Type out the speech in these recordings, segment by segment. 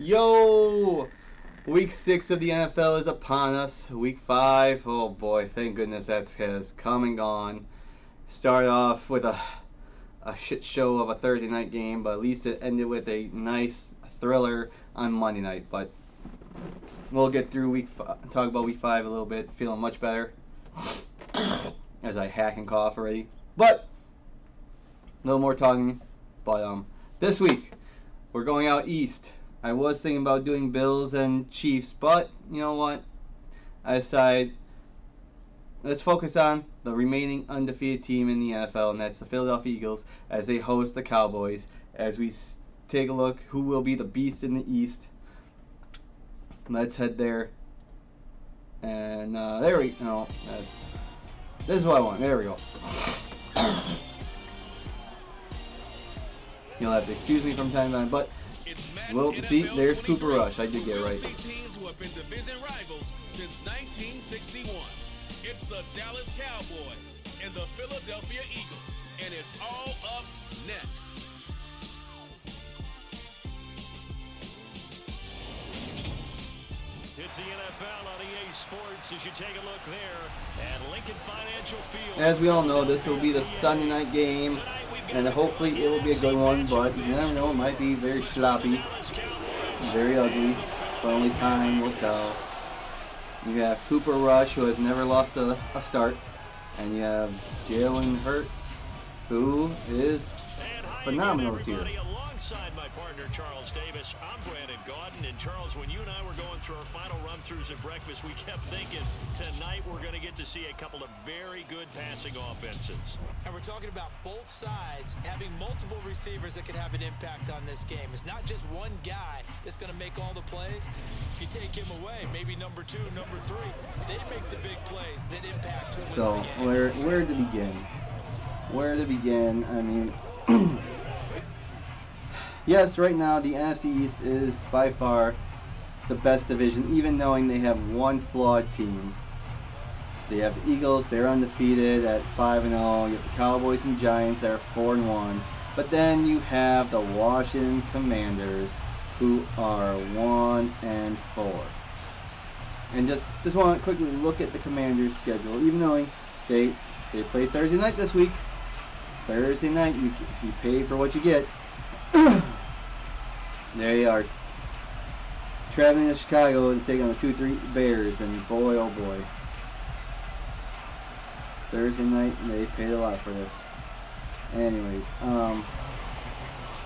Yo! Week 6 of the NFL is upon us. Week 5, oh boy, thank goodness that has come and gone. Started off with a shit show of a Thursday night game, but at least it ended with a nice thriller on Monday night. But we'll get through talk about week 5 a little bit. Feeling much better as I hack and cough already. But no more talking. But this week we're going out east. I was thinking about doing Bills and Chiefs, but you know what? I decided let's focus on the remaining undefeated team in the NFL, and that's the Philadelphia Eagles, as they host the Cowboys. As we take a look who will be the beast in the East. Let's head there. And there we go. This is what I want. There we go. You'll have to excuse me from time to time, but well, see, there's Cooper Rush. I did get it right. Teams who have been division rivals since 1961. It's the Dallas Cowboys and the Philadelphia Eagles, and it's all up next. It's the NFL on EA Sports as you take a look there at Lincoln Financial Field. As we all know, this will be the Sunday night game, and hopefully it will be a good one, but you never know, it might be very sloppy, very ugly, but only time will tell. You have Cooper Rush, who has never lost a start, and you have Jalen Hurts, who is phenomenal this year. Alongside my partner Charles Davis, I'm Brandon Gaudin, and Charles, when you and I were going through our final run-throughs at breakfast, we kept thinking tonight we're going to get to see a couple of very good passing offenses. And we're talking about both sides having multiple receivers that can have an impact on this game. It's not just one guy that's going to make all the plays. If you take him away, maybe number 2, number 3, they make the big plays that impact who wins so, the game. where to begin? Where to begin? I mean, yes, right now the NFC East is by far the best division, even knowing they have one flawed team. They have the Eagles, they're undefeated at 5-0. You have the Cowboys and Giants that are 4-1. But then you have the Washington Commanders, who are 1-4. And just want to quickly look at the Commanders' schedule, even knowing they play Thursday night this week. Thursday night, you pay for what you get. They are traveling to Chicago and taking on the 2-3 Bears, and boy, oh boy. Thursday night, they paid a lot for this. Anyways,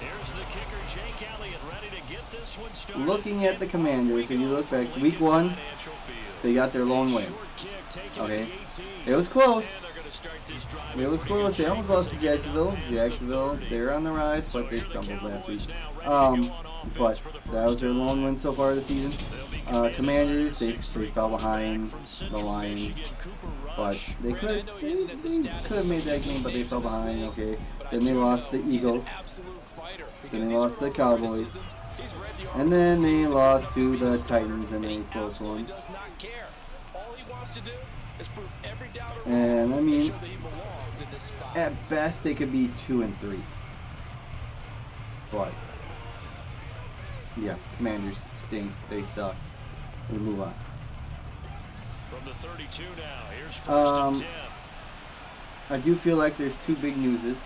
Here's the kicker, Jake Elliott, ready to get this one started. Looking at the Commanders, if you look back, week 1, they got their lone win. Okay, it was close. It was close. They almost lost to Jacksonville. Jacksonville, they're on the rise, but they stumbled last week. But that was their lone win so far this season. Commanders, they fell behind the Lions, but they could have made that game, but they fell behind. Okay, then they lost the Eagles. Then they lost to the Cowboys. And then they lost to the Titans in a close one. And I mean, at best they could be 2-3. But yeah, Commanders stink. They suck. We move on. From the 32 now, here's first and 10. I do feel like there's two big newses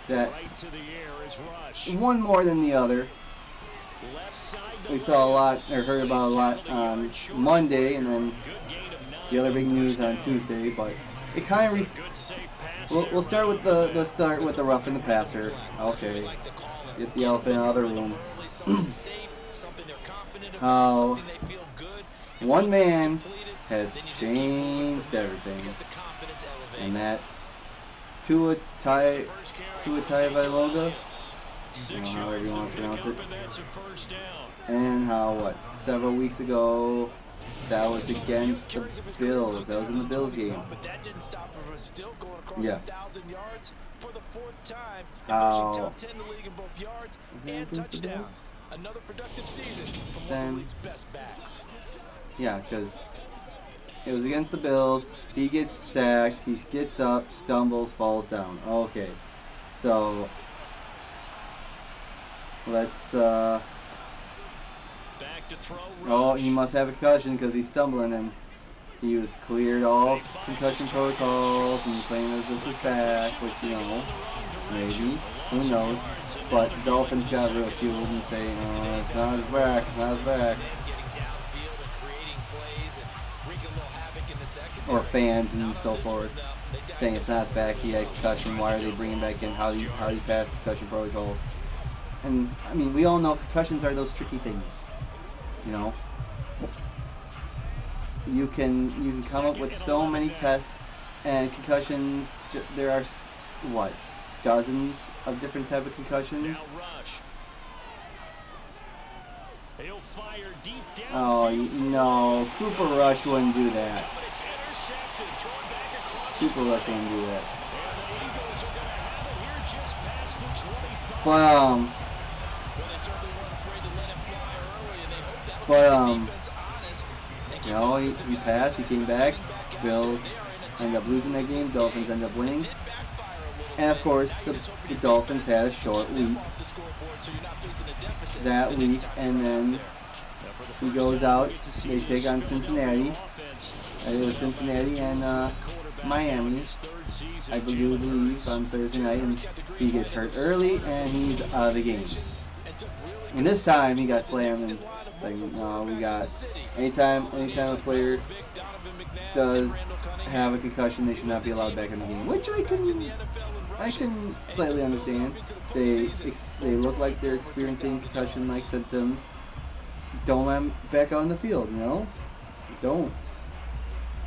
that Right to the air is Rush. one more than the other. Left side We saw a lot, or heard about a lot on Monday, and then the other big news on Tuesday. But it kind of we'll start with the rough and the passer. Okay, get the elephant out of the room. How one man has changed everything, and that's Tua Tagovailoa, however you want to pronounce it. And how, several weeks ago, that was against the Bills. That was in the Bills game. Yes. How was that against the Bills? Another productive season from Then, one of the league's best backs. Yeah, because it was against the Bills. He gets sacked. He gets up, stumbles, falls down. Okay. So Let's, Back to throw, oh, Rush. he must have a concussion because he's stumbling, and he was cleared all concussion protocols and claimed it was just his back, which, you know, maybe, who knows. But the Dolphins got ridiculed and saying, oh, it's not his back, it's not his back. Or fans and so forth saying it's not his back, he had concussion, why are they bringing him back in, how do you pass concussion protocols? And, I mean, we all know concussions are those tricky things, you know? You can come up with so many tests, and concussions, there are, what, dozens of different type of concussions? He'll fire deep down. Oh, no, Cooper Rush wouldn't do that. Cooper Rush wouldn't do that. You know, he passed, he came back. Bills end up losing that game. Dolphins end up winning. And of course, the Dolphins had a short week that week, and then he goes out. They take on Cincinnati. It was Cincinnati and Miami, I believe, on Thursday night, and he gets hurt early, and he's out of the game. And this time he got slammed, and like, no, we got anytime a player does have a concussion, they should not be allowed back in the game, which I can slightly understand. They look like they're experiencing concussion-like symptoms. Don't let them back out in the field, you know? Don't.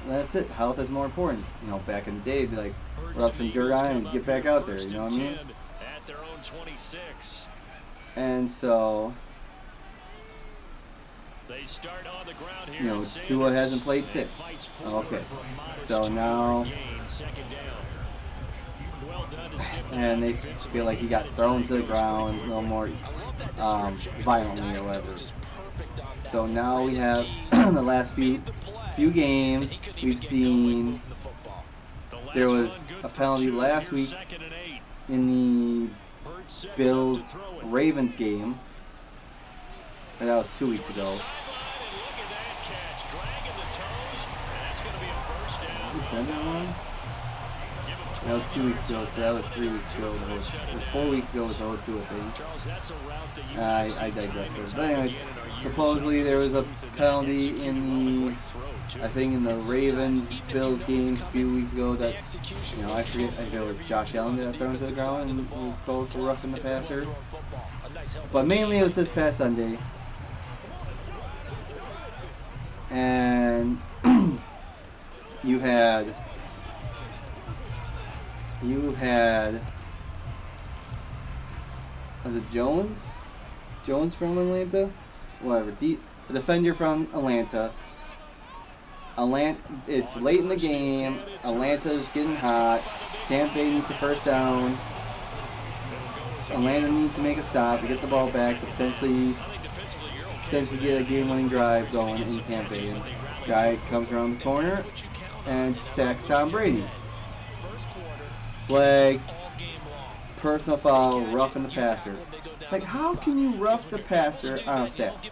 That's it. Health is more important. You know, back in the day, be like, rub some dirt on it and get back out there, you know what I mean? At their own 26. And so, They start on the ground here, you know, Tua hasn't played 6. Okay. So now, and they feel like he got thrown to the ground a little more violently or whatever. So now we have the last few games we've seen. There was a penalty last week in the Bills-Ravens game. And that was 2 weeks ago. Has it been that long? That was 2 weeks ago, so that was 3 weeks ago. It was 4 weeks ago was 0-2, I think. I digress there. But anyways, supposedly there was a penalty in the Ravens-Bills game a few weeks ago that, you know, I forget if it was Josh Allen that thrown to the ground and was called for roughing the passer. But mainly it was this past Sunday. And you had was it Jones from Atlanta? Whatever. The defender from Atlanta. It's late in the game. Atlanta's getting hot. Tampa Bay needs a first down. Atlanta needs to make a stop to get the ball back to potentially get a game-winning drive going in Tampa Bay. And guy comes around the corner and sacks Tom Brady. Flag, personal foul, roughing the passer. Like, how can you rough the passer on a sack?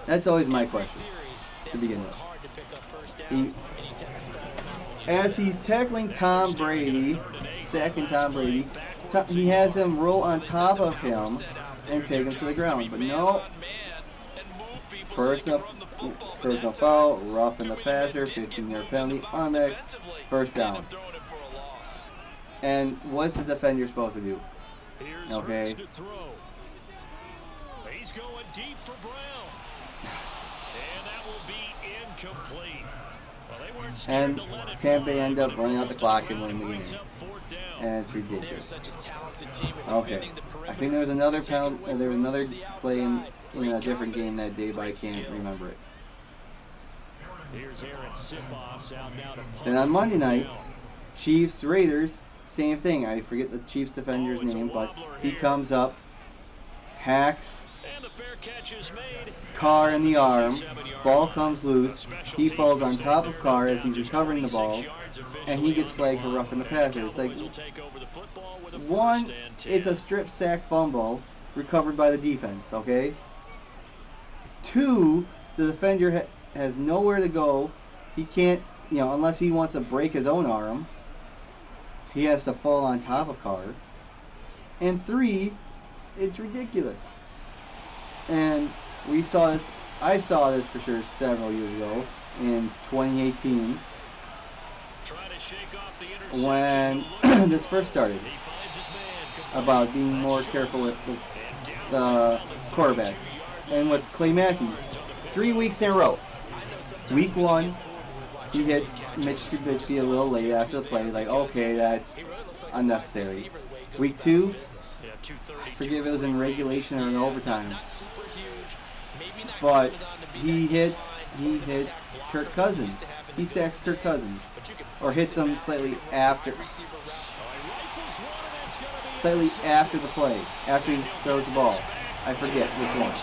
That's always my question to begin with. As he's tackling Tom Brady, sacking Tom Brady, he has him roll on top of him and take him to the ground. But no, personal foul, roughing the passer, 15-yard penalty, automatic first down. And what's the defender supposed to do? Okay. He's going deep for Brown. And that will be incomplete. Well, they weren't scared And to let it Tampa fly. end up running out the clock and winning the Brings game. up fourth down. And it's ridiculous. Okay. I think there was another play in a different game that day, but I can't remember it. Here's Aaron Sipos out now to punt. Then on Monday night, Chiefs Raiders, same thing. I forget the Chiefs defender's name, but he comes up, hacks fair catch is made. Carr in the arm. Ball comes loose. He falls on top of Carr as he's recovering the ball, and he gets flagged for roughing the passer. It's like, one, it's a strip sack fumble recovered by the defense, okay? Two, the defender has nowhere to go. He can't, unless he wants to break his own arm, he has to fall on top of Carr. And three, it's ridiculous. And we saw this, I saw this for sure several years ago in 2018 when this first started, about being more careful with the quarterbacks. And with Clay Matthews, 3 weeks in a row. Week 1, he hit Mitch Trubisky a little late after the play, like, okay, that's unnecessary. Week 2, I forget if it was in regulation or in overtime, but he hits Kirk Cousins. He sacks Kirk Cousins, or hits him slightly after the play, after he throws the ball. I forget which one.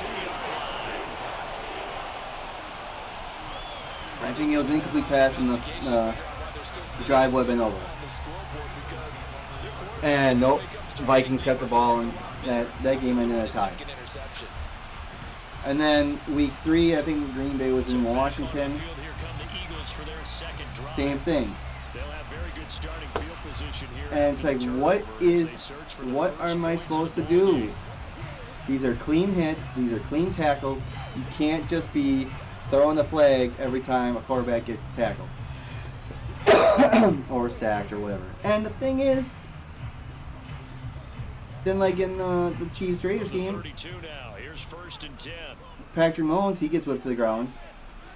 I think it was an incomplete pass, and the drive would have been over. And nope, Vikings kept the ball, and that game ended in a tie. And then week 3, I think Green Bay was in Washington. Same thing. And it's like, what am I supposed to do? These are clean hits. These are clean tackles. You can't just be throwing the flag every time a quarterback gets tackled or sacked or whatever. And the thing is, then like in the Chiefs-Raiders game, Patrick Mahomes, he gets whipped to the ground.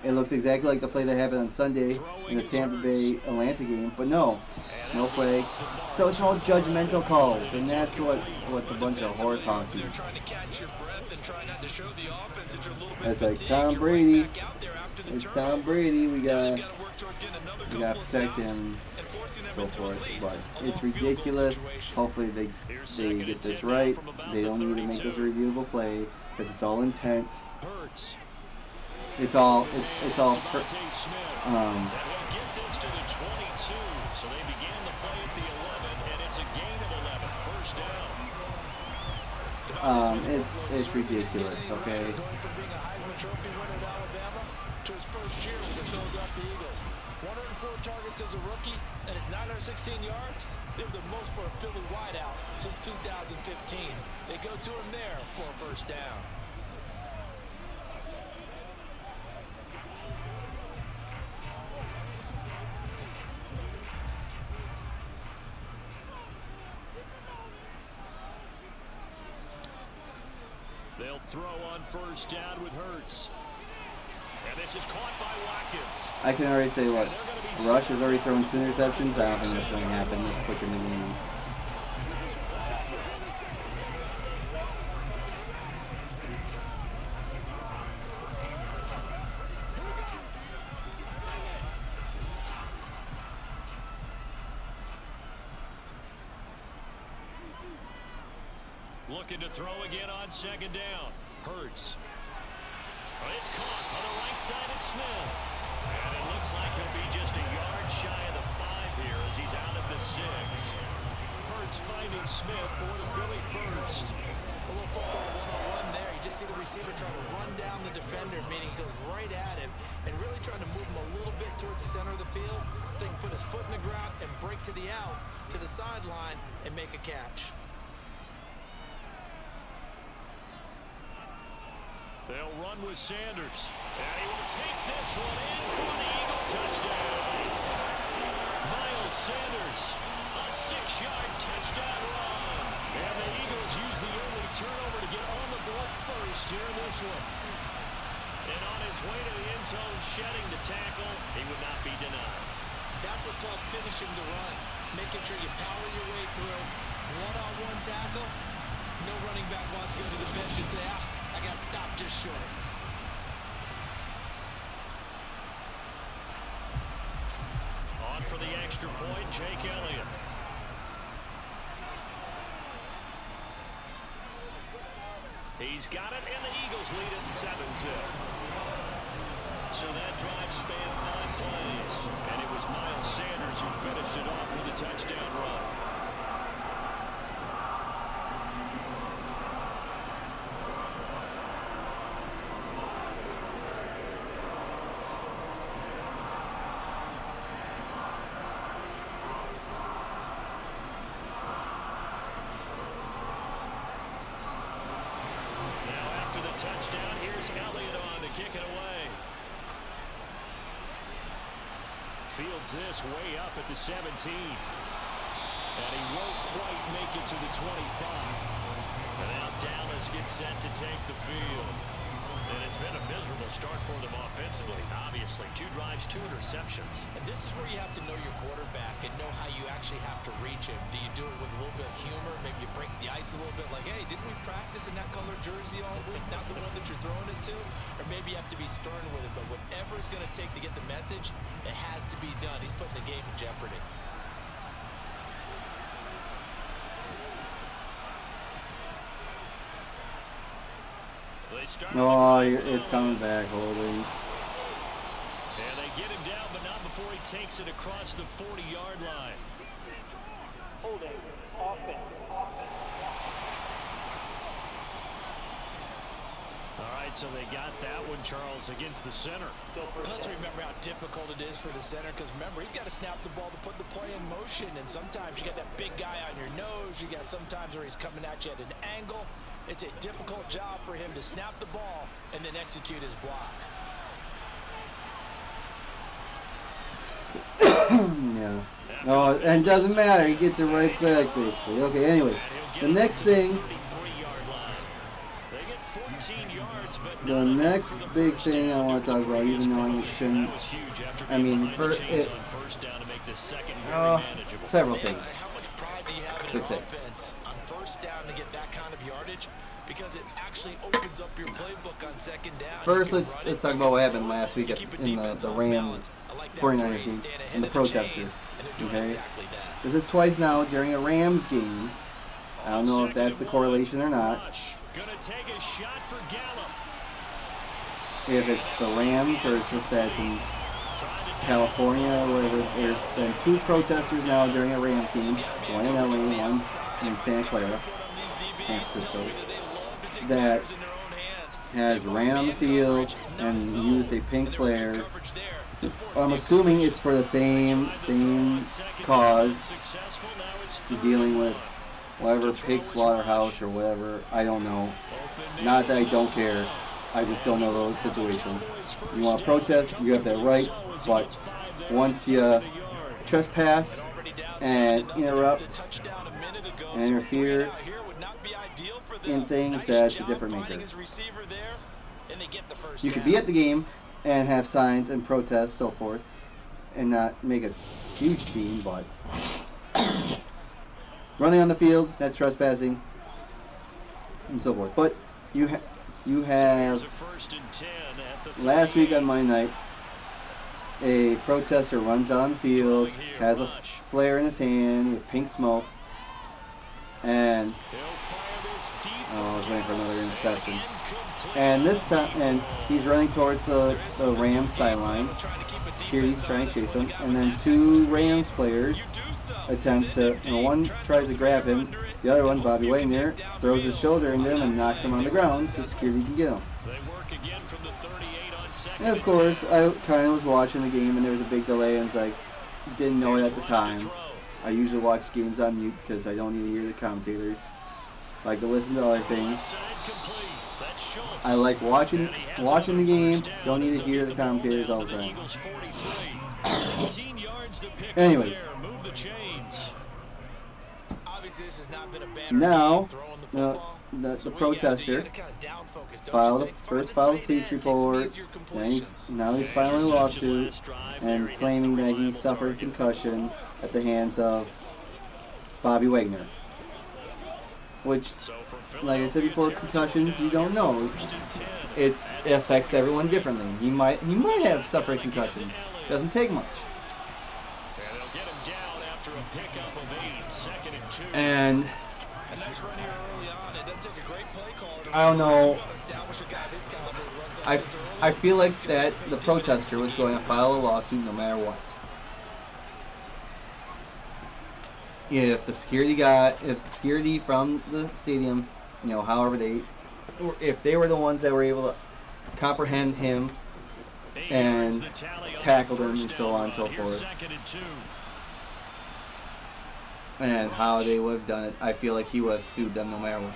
It looks exactly like the play that happened on Sunday in the Tampa Bay Atlanta game, but no flag. So it's all judgmental calls, and that's what's a bunch of horse honking. It's like Tom Brady. It's Tom Brady. We gotta protect him, so forth. But it's ridiculous. Hopefully they get this right. They don't need to make this a reviewable play, because it's all intent. It's all So they began the play at the 11, and it's a gain of 11, first down. It's ridiculous, okay? To his first year with the Philadelphia Eagles. 104 targets as a rookie, and his 916 yards, they were the most for a Philly wideout since 2015. They go to him there for a first down. They'll throw on first down with Hurts. And this is caught by Watkins. I can already say what Rush has already thrown 2 interceptions. I don't think that's going to happen this quick in the game. Looking to throw again on second down. Hurts. It's caught on the right side at Smith. And it looks like he'll be just a yard shy of the 5 here as he's out at the 6. Hurts finding Smith for the Philly first. A little football one-on-one there. You just see the receiver trying to run down the defender, meaning he goes right at him and really trying to move him a little bit towards the center of the field so he can put his foot in the ground and break to the out, to the sideline, and make a catch. They'll run with Sanders. And he will take this one in for the Eagle touchdown. Miles Sanders, a 6-yard touchdown run. And the Eagles use the early turnover to get on the board first here in this one. And on his way to the end zone, shedding the tackle, he would not be denied. That's what's called finishing the run. Making sure you power your way through. One-on-one tackle. No running back wants to go to the bench and say, I got stopped just short. On for the extra point, Jake Elliott. He's got it, and the Eagles lead it 7-0. So that drive spanned 5 plays, and it was Miles Sanders who finished it off with a touchdown run. Touchdown. Here's Elliott on to kick it away. Fields this way up at the 17. And he won't quite make it to the 25. And now Dallas gets set to take the field. And it's been a miserable start for them offensively. Obviously, 2 drives, 2 interceptions. And this is where you have to know your quarterback and know how you actually have to reach him. Do you do it with a little bit of humor? Maybe you break the ice a little bit like, hey, didn't we practice in that color jersey all week? Not the one that you're throwing it to? Or maybe you have to be stern with it. But whatever it's going to take to get the message, it has to be done. He's putting the game in jeopardy. Oh, it's coming back, holding. And they get him down, but not before he takes it across the 40-yard line. Holding, offense. All right, so they got that one, Charles, against the center. And let's remember how difficult it is for the center, because remember, he's got to snap the ball to put the play in motion, and sometimes you got that big guy on your nose. You got sometimes where he's coming at you at an angle. It's a difficult job for him to snap the ball and then execute his block. Yeah. Oh, and it doesn't matter. He gets it right back, basically. Okay, anyways. The next thing... The next big thing I want to talk about, even though I shouldn't... I mean, several things. That's it. First down to get that kind of yardage, because it actually opens up your playbook on second down. First, let's talk about what happened last week in the Rams 49ers game and the protesters. Okay, this is twice now during a Rams game. I don't know if that's the correlation or not. If it's the Rams or it's just that it's in California or whatever. There's been 2 protesters now during a Rams game, one in LA, one in Santa Clara, San Francisco, that has ran on the field and used a pink flare. I'm assuming it's for the same cause, dealing with whatever pig slaughterhouse or whatever. I don't know. Not that I don't care. I just don't know the situation. You want to protest, you have that right, but once you trespass and interrupt and interfere in things, that's a different maker. You could be at the game and have signs and protests, so forth, and not make a huge scene, but running on the field, that's trespassing, and so forth. But you have last week on Monday night, a protester runs on the field, has a flare in his hand with pink smoke, and I was waiting for another interception. And this time, and he's running towards the Rams sideline. Security's trying to chase him, and then 2 Rams players attempt to. One tries to grab him. The other one, Bobby Wagner, throws his shoulder into him and knocks him on the ground so security can get him. And of course, I kind of was watching the game, and there was a big delay, and I didn't know it at the time. I usually watch games on mute because I don't need to hear the commentators. I like to listen to other things. I like watching the game. Don't need to hear the commentators all the time. Anyways, now the protester filed a police report. Now he's filing a lawsuit and claiming that he suffered a concussion at the hands of Bobby Wagner. Which, like I said before, concussions, you don't know. It affects everyone differently. He might have suffered a concussion. Doesn't take much. And I don't know. I feel like that the protester was going to file a lawsuit no matter what. If the security from the stadium, you know, however if they were the ones that were able to comprehend him and tackle him and so on and so forth, and how they would have done it, I feel like he would have sued them no matter what.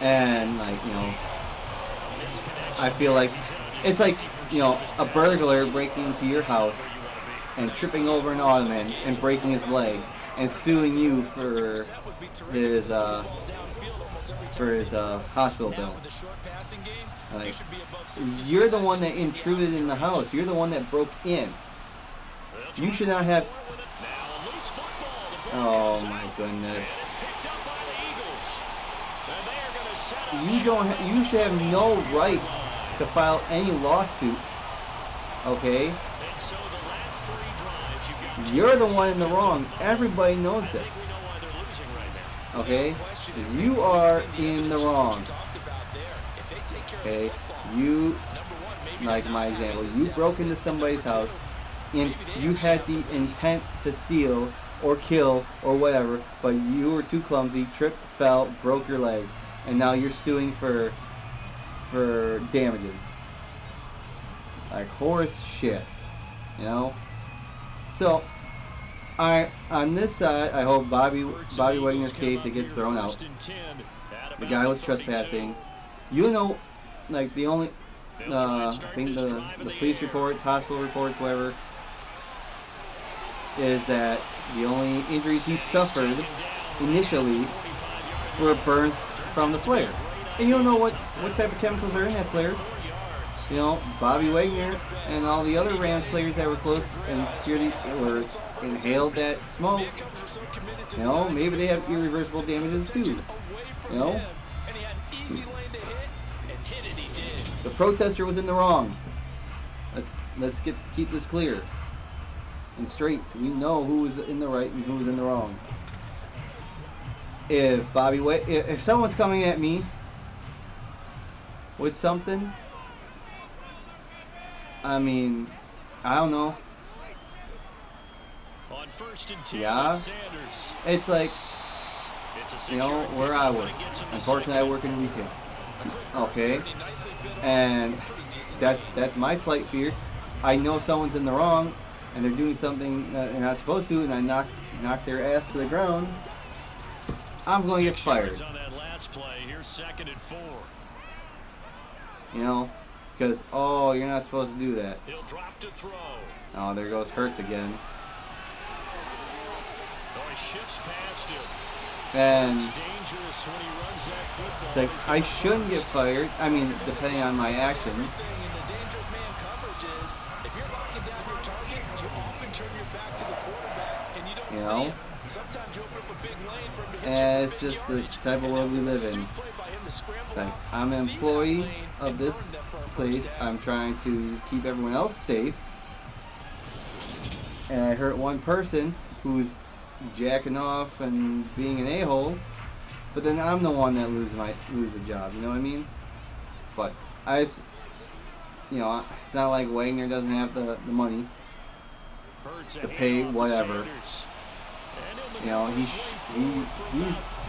And like, you know, I feel like it's like, you know, a burglar breaking into your house and tripping over an ottoman and breaking his leg and suing you for his hospital bill. Like, you're the one that intruded in the house. You're the one that broke in. You should not have. Oh my goodness. You should have no rights to file any lawsuit. Okay? You're the one in the wrong. Everybody knows this. Okay? You are in the wrong. Okay? You, like my example, you broke into somebody's house and you had the intent to steal or kill or whatever, but you were too clumsy, tripped, fell, broke your leg, and now you're suing for damages. Like horse shit, you know? So, on this side, I hope Bobby Wagner's case, it gets thrown out. The guy was trespassing. You know, like the only, I think the police reports, hospital reports, whatever, is that the only injuries he suffered initially were burns from the flare. And you don't know what type of chemicals are in that flare. You know, Bobby Wagner and all the other Rams players that were close and security were inhaled that smoke. You know, maybe they have irreversible damages too. You know? The protester was in the wrong. Let's keep this clear and straight. We know who was in the right and who was in the wrong. If someone's coming at me with something, I mean, I don't know. Yeah, it's like, you know, where I work. Unfortunately, I work in retail. Okay, and that's my slight fear. I know someone's in the wrong, and they're doing something that they're not supposed to, and I knock their ass to the ground. I'm going to get fired. You know, because you're not supposed to do that. Oh, there goes Hurts again. And it's like, I shouldn't get fired. I mean, depending on my actions. You know? And it's just the type of world we live in. It's like, I'm an employee of this place. I'm trying to keep everyone else safe. And I hurt one person who's jacking off and being an a-hole, but then I'm the one that lose a job. You know what I mean? But you know, it's not like Wagner doesn't have the money to pay whatever. You know, he's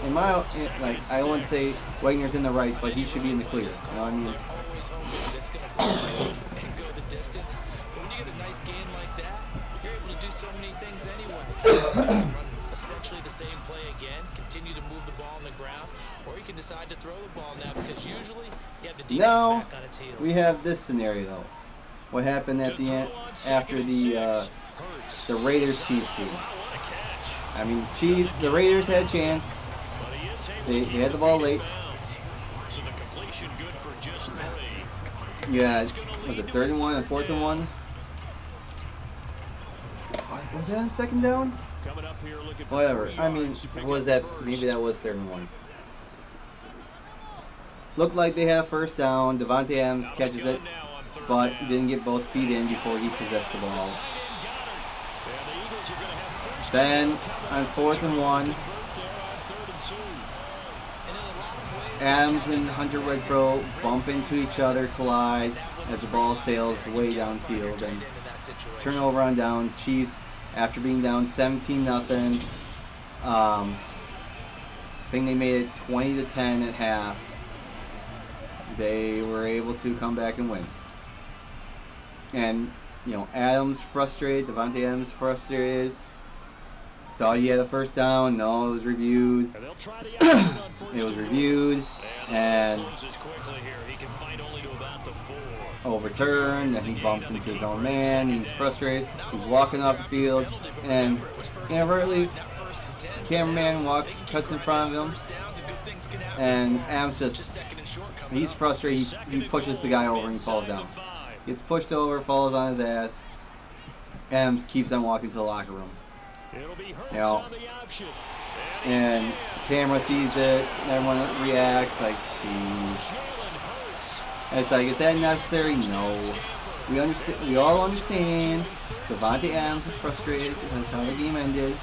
in my, like, I wouldn't say Wagner's in the right, but he should be in the clear. You know what I mean? You're able to do so many things anyway. Run essentially the same play again, continue to move the ball on the ground, or you can decide to throw the ball now because usually you have the defense back on its heels. We have this scenario though. What happened at the end after the Raiders Chiefs game? I mean, the Raiders had a chance. They had the ball late. Yeah, was it 3rd and 1 and 4th and 1? Was that on 2nd down? Whatever. I mean, maybe that was 3rd and 1. Looked like they had 1st down. Devontae Adams catches it, but didn't get both feet in before he possessed the ball. Then on 4th and 1, Adams and Hunter Renfrow bump into each other, collide as the ball sails way downfield, and turnover on down. Chiefs, after being down 17-0, I think they made it 20-10 at half. They were able to come back and win. And, you know, Adams frustrated, Davante Adams frustrated. Thought he had a first down. No, it was reviewed. It was reviewed and overturned. And he bumps into his own man. He's frustrated. He's walking off the field, and inadvertently, the cameraman cuts in front of him, and Adams he's frustrated. He pushes the guy over and he falls down. Gets pushed over, falls on his ass. Adams keeps on walking to the locker room. You know, and the camera sees it, and everyone reacts like, "Jeez." And it's like, is that necessary? No. We understand. We all understand. Davante Adams is frustrated because that's how the game ended.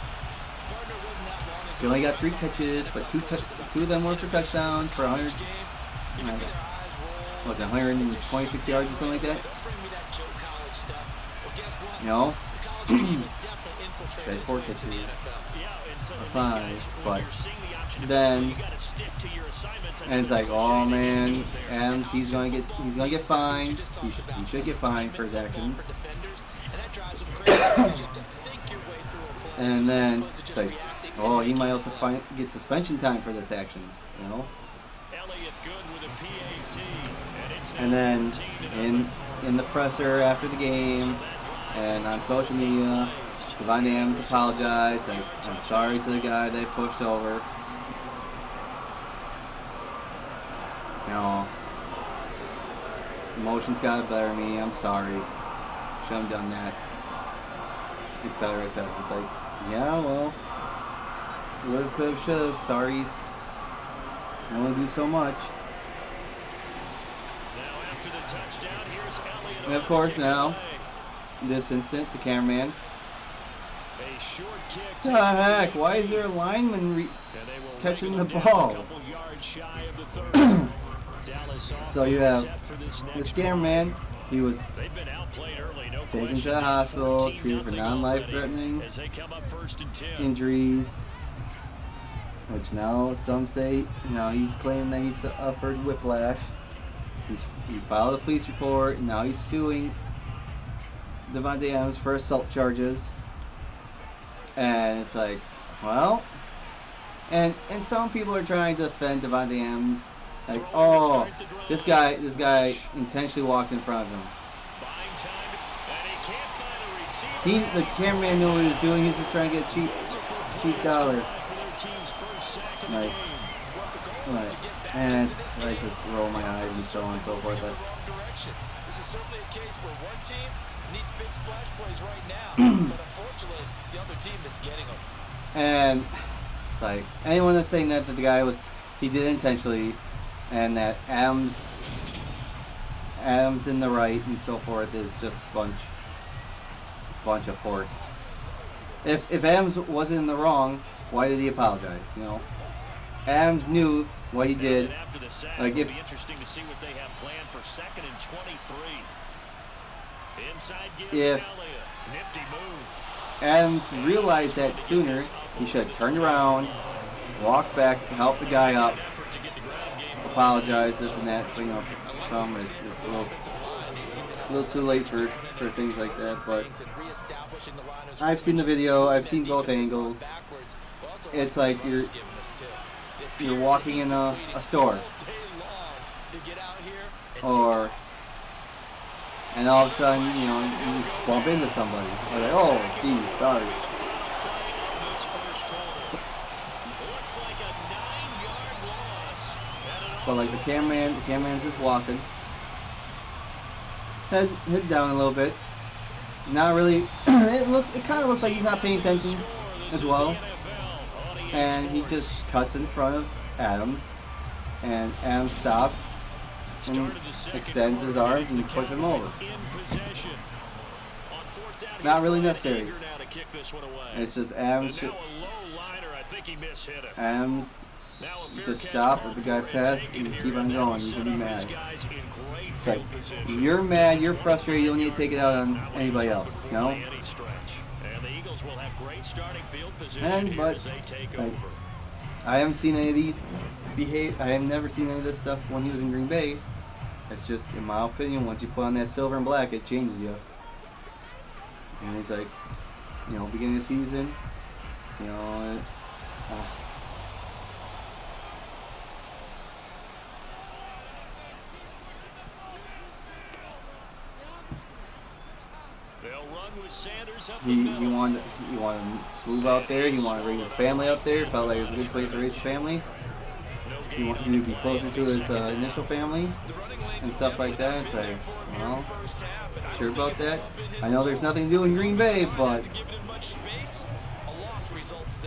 He only got 3 catches, but two of them were for touchdowns for 126 yards or something like that. You know. Said 4 catches, 5, but then, and it's like, oh man, Adams, he's gonna get fined. He should get fined for his actions. And then it's like, oh, he might also get suspension time for this actions, you know. And then in the presser after the game and on social media, Davante Adams apologized. I'm sorry to the guy they pushed over. You know, emotions got the better of me. I'm sorry. Shouldn't have done that. Etc. Etc. It's like, yeah, well, would have, could have, should have. Sorries. I only do so much. And of course, now, in this instant, the cameraman. What the heck? Why is there a lineman catching the ball? So you have this cameraman. He was taken to the hospital, treated for non-life-threatening injuries, which now some say, you know, he's claiming that he's suffered whiplash. He filed a police report, and now he's suing Davante Adams for assault charges. And it's like, well, and some people are trying to defend Davante Adams, like, oh, this guy intentionally walked in front of him. The cameraman knew what he was doing. He's just trying to get a cheap dollar. Like, and it's, I just roll my eyes and so on and so forth. But this is certainly a case where one team needs big splash plays right now, but unfortunately, it's the other team that's getting them. And it's like, anyone that's saying that the guy he did intentionally, and that Adams in the right and so forth is just a bunch of horse. If Adams wasn't in the wrong, why did he apologize? You know, Adams knew what he did. Like, if interesting to see what they have planned for 2nd and 23. Inside if nifty move. Adams realized that sooner, he should have turned around, walked back, helped the guy up, apologized, this and that. But, you know, it's a little too late for things like that. But I've seen the video. I've seen both angles. It's like you're walking in a store, and all of a sudden, you know, you bump into somebody. Or like, oh, geez, sorry. But like the cameraman's just walking, head down a little bit. Not really. It kind of looks like he's not paying attention as well. And he just cuts in front of Adams, and Adams stops and extends his arms and pushes him over. Not really necessary. It's just Adams Now a fair Just catch stop, called let the guy for and pass, taken and here, keep on and that going. will You set can be up mad. these guys in great It's field like, position. you're mad, you're frustrated, you don't need to take it out on 25-yard line. anybody That else, one you know? by any stretch. And the Eagles will have great starting field position And, here but, as they take like, over. I haven't seen any of these I have never seen any of this stuff when he was in Green Bay. It's just, in my opinion, once you put on that silver and black, it changes you. And he's like, you know, beginning of the season, you know, They'll run with Sanders up the he middle. wanted to move out there. He wanted to raise his family out there. Felt like it was a good place to raise his family. He wanted to be closer to his initial family and stuff like that. It's like, well, sure about that. I know there's nothing to do in Green Bay, but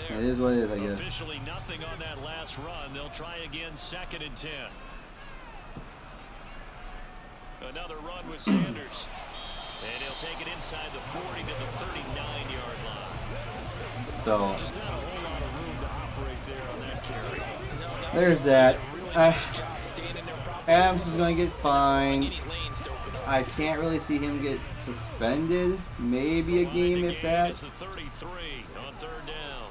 it is what it is, I guess. Officially nothing on that last run. They'll try again, 2nd and 10. Another run with Sanders. And he'll take it inside the 40 to the 39-yard line. So, Just not a whole lot of room to operate there on that carry. there's that. Adams is going to get fined. I can't really see him get suspended. Maybe a game if that. Is the 33 on 3rd down.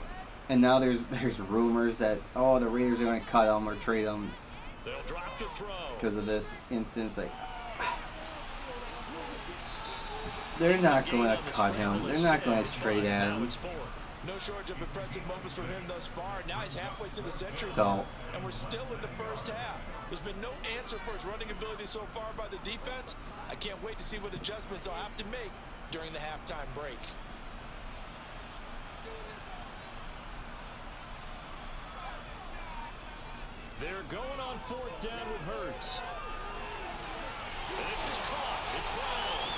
And now there's rumors that, oh, the Raiders are going to cut him or trade him They'll drop to throw. because of this instance. Like, they're not going to cut him. They're not going to trade Adams. No shortage of impressive moments from him thus far. Now he's halfway to the century So, mark, and we're still in the first half. There's been no answer for his running ability so far by the defense. I can't wait to see what adjustments they'll have to make during the halftime break. They're going on 4th down with Hurts. And this is caught. It's Brown.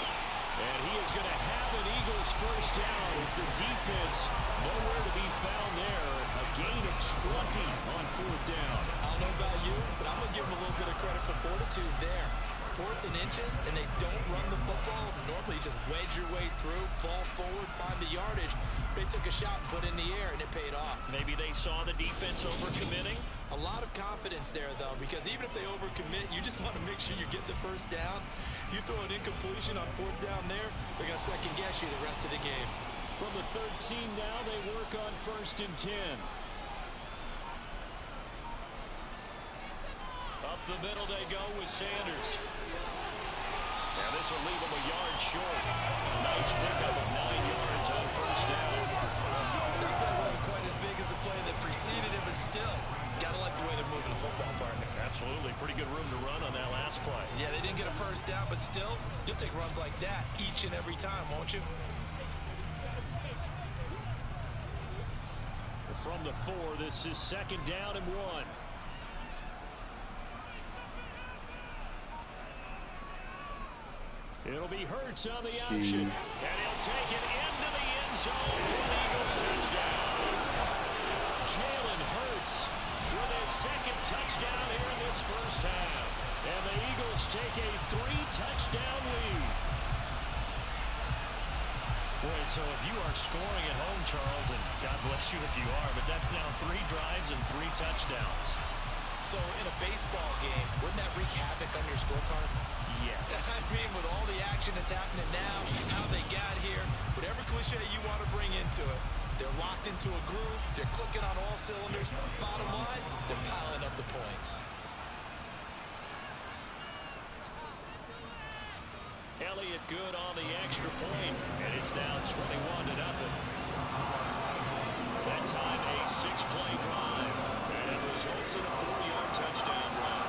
And he is going to have an Eagles first down as the defense nowhere to be found there. A gain of 20 on 4th down. I don't know about you, but I'm going to give him a little bit of credit for fortitude there. 4th and inches, and they don't run the football. Normally, you just wedge your way through, fall forward, find the yardage. They took a shot and put it in the air, and it paid off. Maybe they saw the defense overcommitting. A lot of confidence there, though, because even if they overcommit, you just want to make sure you get the first down. You throw an incompletion on 4th down there, they're going to second-guess you the rest of the game. From the 13 now, they work on 1st and 10. Up the middle they go with Sanders. Now this will leave him a yard short. Nice pickup of 9 yards on 1st down. That play wasn't quite as big as the play that preceded it, but still, gotta like the way they're moving the football, partner. Absolutely. Pretty good room to run on that last play. Yeah, they didn't get a first down, but still, you'll take runs like that each and every time, won't you? From the 4, this is 2nd down and 1. It'll be Hurts on the option. And he'll take it into the end zone for the Eagles touchdown. Jalen Hurts with his 2nd touchdown here in this first half. And the Eagles take a 3-touchdown lead. Boy, so if you are scoring at home, Charles, and God bless you if you are, but that's now 3 drives and 3 touchdowns. So in a baseball game, wouldn't that wreak havoc on your scorecard? Yes. I mean, with all the action that's happening now, how they got here, whatever cliche you want to bring into it, they're locked into a groove, they're clicking on all cylinders. Bottom line, they're piling up the points. Elliott good on the extra point, and it's now 21-0. That time a 6-play drive, and it results in a 4-yard touchdown run.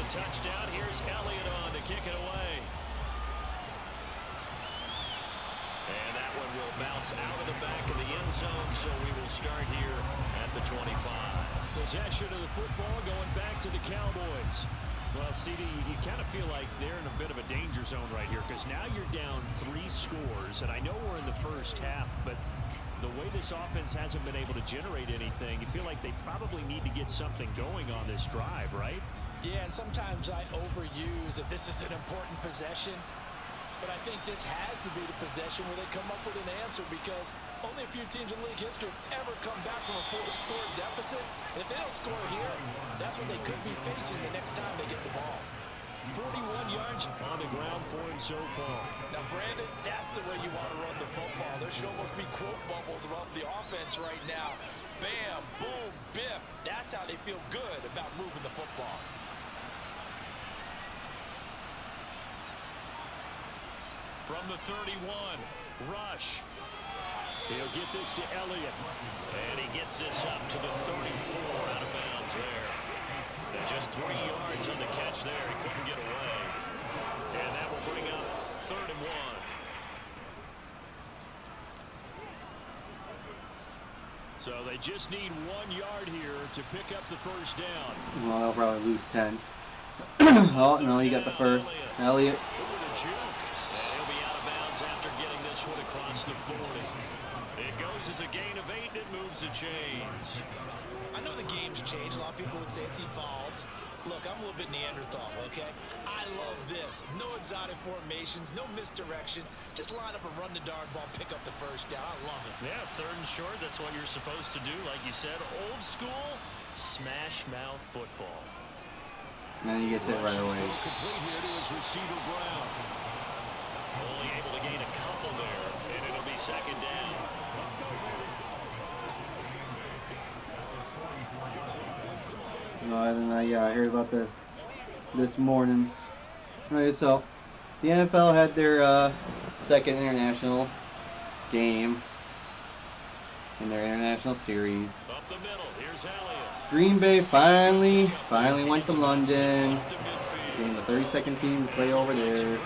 Touchdown. Here's Elliott on to kick it away. And bounce out of the back of the end zone, so we will start here at the 25. Possession of the football going back to the Cowboys. Well, CD, you kind of feel like they're in a bit of a danger zone right here because now you're down 3 scores, and I know we're in the first half, but the way this offense hasn't been able to generate anything, you feel like they probably need to get something going on this drive, right? Yeah, and sometimes I overuse that this is an important possession, but I think this has to be the possession where they come up with an answer because only a few teams in league history have ever come back from a 4-score deficit. And if they don't score here, that's what they could be facing the next time they get the ball. 41 yards on the ground for him so far. Now, Brandon, that's the way you want to run the football. There should almost be quote bubbles about the offense right now. Bam, boom, biff. That's how they feel good about moving the football. From the 31, Rush. He'll get this to Elliott. And he gets this up to the 34 out of bounds there. And just 3 yards on the catch there. He couldn't get away. And that will bring up 3rd and 1. So they just need 1 yard here to pick up the first down. Well, they'll probably lose 10. Oh, no, you got the first. Elliott. With a juke. And he'll be out of bounds after getting this one across the 40. It goes as a gain of 8 and it moves the chains. I know the game's changed. A lot of people would say it's evolved. Look, I'm a little bit Neanderthal, okay? I love this. No exotic formations, no misdirection. Just line up and run the darn ball, pick up the first down. I love it. Yeah, 3rd and short. That's what you're supposed to do. Like you said, old school smash mouth football. And he gets it right away. Complete here to his receiver Brown. Only able to gain a couple there, and it'll be 2nd down. Yeah, I heard about this morning. Alright, so the NFL had their second international game in their international series. Up the middle, here's Elliott. Green Bay finally went to London, getting the 32nd team to play over there,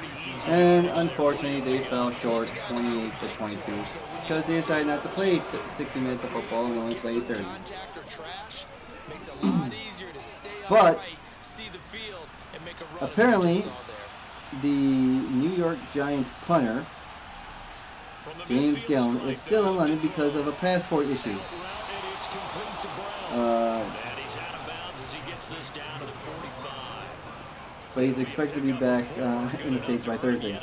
and unfortunately they fell short 28-22 because they decided not to play 60 minutes of football and only played 30. But apparently the New York Giants punter James Gillen is still in London because of a passport issue. But he's expected to be back in the States by Thursday.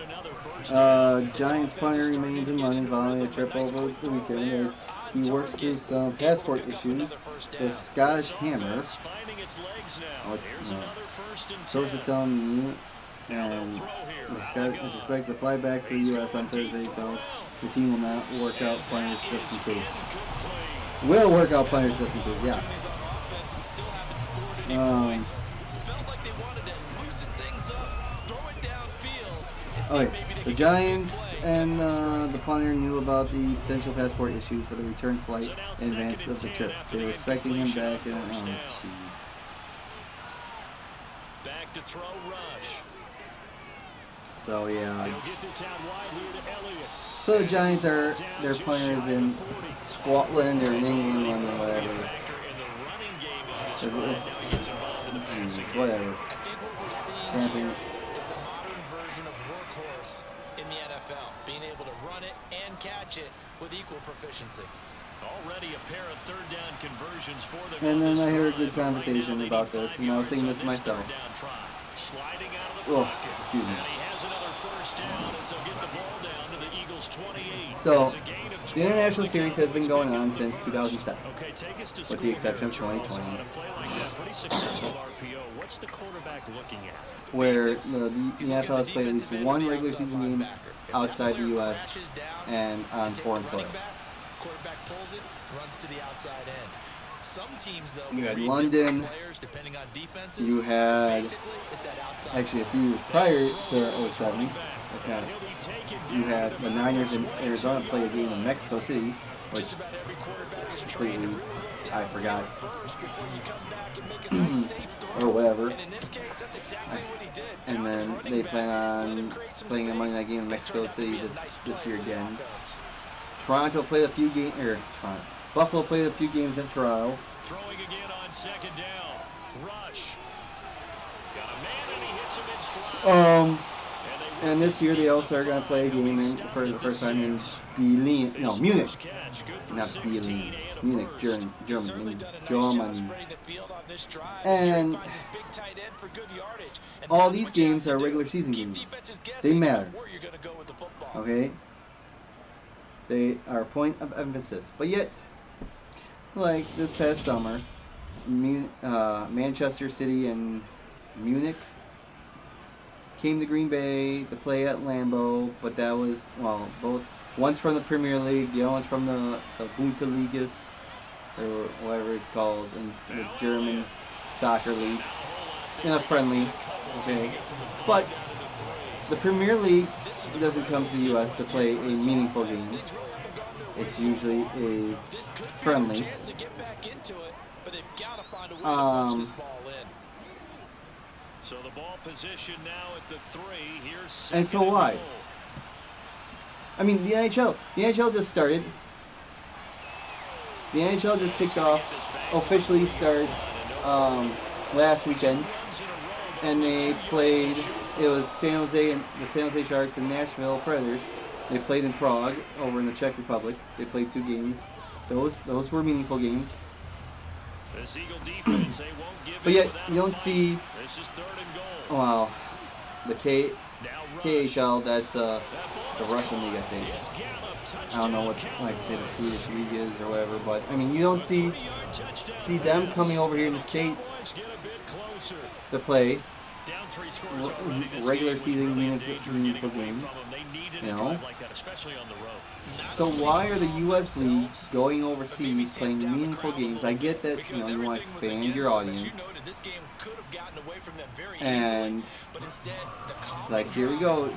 Giants punter remains in London following a trip over the weekend as he works through some passport issues. The Scottish Hammer, sources tell me, and the Scottish is expected to fly back to the U.S. on Thursday, though the team will not work out punters just in case. Will work out punters just in case, yeah. Okay, the Giants and the punter knew about the potential passport issue for the return flight in advance of the trip. They were expecting him back in, oh jeez. Back to throw Rush. So yeah. So the Giants are their punters in Scotland or in England or whatever. Whatever. Anything. Being able to run it and catch it with equal proficiency. Already a pair of 3rd down conversions for them. And then I heard a good conversation about this, and I was thinking this to myself. Oh, excuse me. So, the international series has been going on since 2007, with the exception of 2020, where the NFL has played at least one regular season game outside the U.S. and on foreign soil. Quarterback pulls it, runs to the outside end. Some teams, though, you had London, you had, actually a few years prior to 07, you had the Niners in Arizona play a game in Mexico City, which completely, I forgot, or whatever. And then they plan on playing a Monday night game in Mexico City this year again. Toronto played a few games, Buffalo played a few games at Toronto. Throwing again on second down. Rush. Got a man and he hits him in stride. And this year they also are going to play a game for the first time in Berlin, no, Munich, not Berlin, Munich, Germany. And all these games are regular season games. They matter. Okay? They are a point of emphasis. But yet, like this past summer, Manchester City and Munich came to Green Bay to play at Lambeau, but that was, well, both, one's from the Premier League, the other one's from the Bundesliga, or whatever it's called, in the German soccer league, in a friendly, okay, but the Premier League doesn't come to the U.S. to play a meaningful game. It's usually a friendly. So the ball position now at the 3. Here's and so why? I mean, the NHL just started. The NHL just kicked off, officially started last weekend, and they played. It was San Jose and the San Jose Sharks and Nashville Predators. They played in Prague, over in the Czech Republic. They played 2 games. Those were meaningful games. This Eagle defense, they won't give but yet you don't see. This is 3rd and goal. Well, the KHL, that's the Russian league, I think. I don't know what, like I say, the Swedish league is or whatever, but I mean, you don't see them coming over here in the States to play regular season meaningful games, you know. So why are the U.S. leagues going overseas playing meaningful games? I get that, you know, you want to expand your audience, and like, here we go,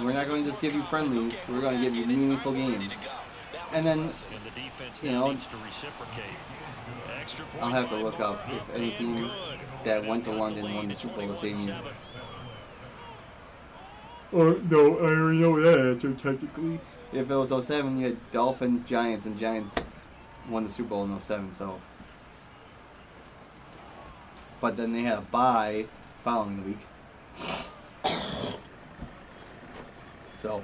we're not going to just give you friendlies, we're going to give you meaningful games. And then, you know, I'll have to look up if any team that went to London won the Super Bowl the same year. Or, no, I already know that answer, technically. If it was 07, you had Dolphins, Giants, and Giants won the Super Bowl in 07, so. But then they had a bye following the week. So.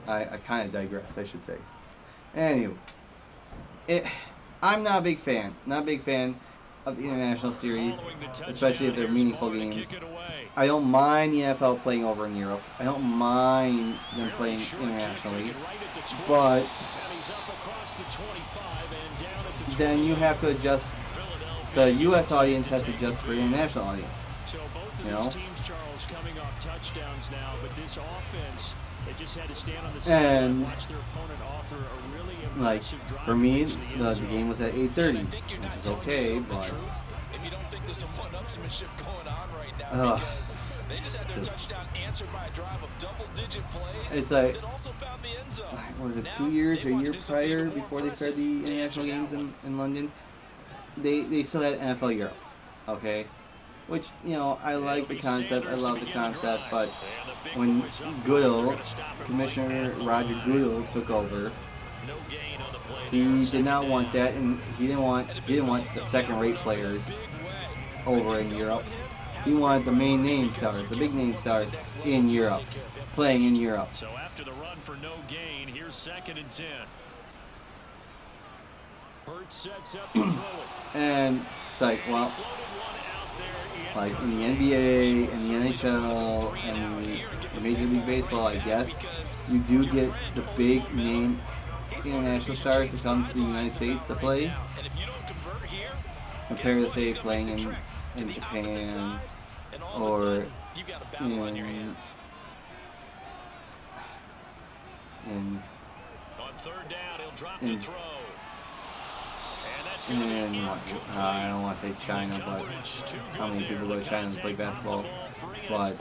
I kind of digress, I should say. Anyway. I'm not a big fan. Not a big fan of the international series, especially if they're meaningful games. I don't mind the NFL playing over in Europe. I don't mind them playing internationally. But then you have to adjust. The U.S. audience has to adjust for the international audience. You know? And like, for me, the game was at 8:30, which is okay, but it's like, what was it, 2 years or a year prior, before they started the international games in London, they still had NFL Europe, okay? Which, you know, I like the concept, I love the concept, but when Goodell, Commissioner Roger Goodell, took over, he did not want that, and he didn't want the second-rate players over in Europe. He wanted the main name stars, the big name stars in Europe, playing in Europe. So after the run for no gain, here's 2nd and 10. Burt sets up to throw it. And it's like, well, like in the NBA and the NHL and the Major League Baseball, I guess, you do get the big name international stars to come to the United States to play, compared to, say, playing in Japan or in on 3rd down, he'll drop to throw. I don't want to say China, but how many people go to China to play basketball? But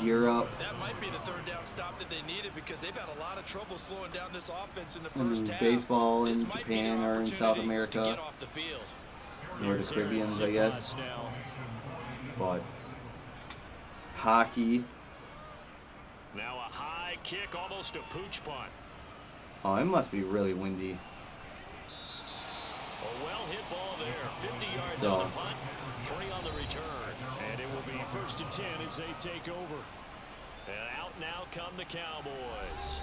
Europe, that might be the 3rd down stop that they needed, because they've had a lot of trouble slowing down this offense in the first half. Baseball in Japan or in South America, or the Caribbeans, I guess. But hockey, Now a high kick, almost a pooch punt. Oh, it must be really windy. A well-hit ball there. 50 yards So, on the punt, 3 on the return. And it will be 1st and 10 as they take over. And out now come the Cowboys.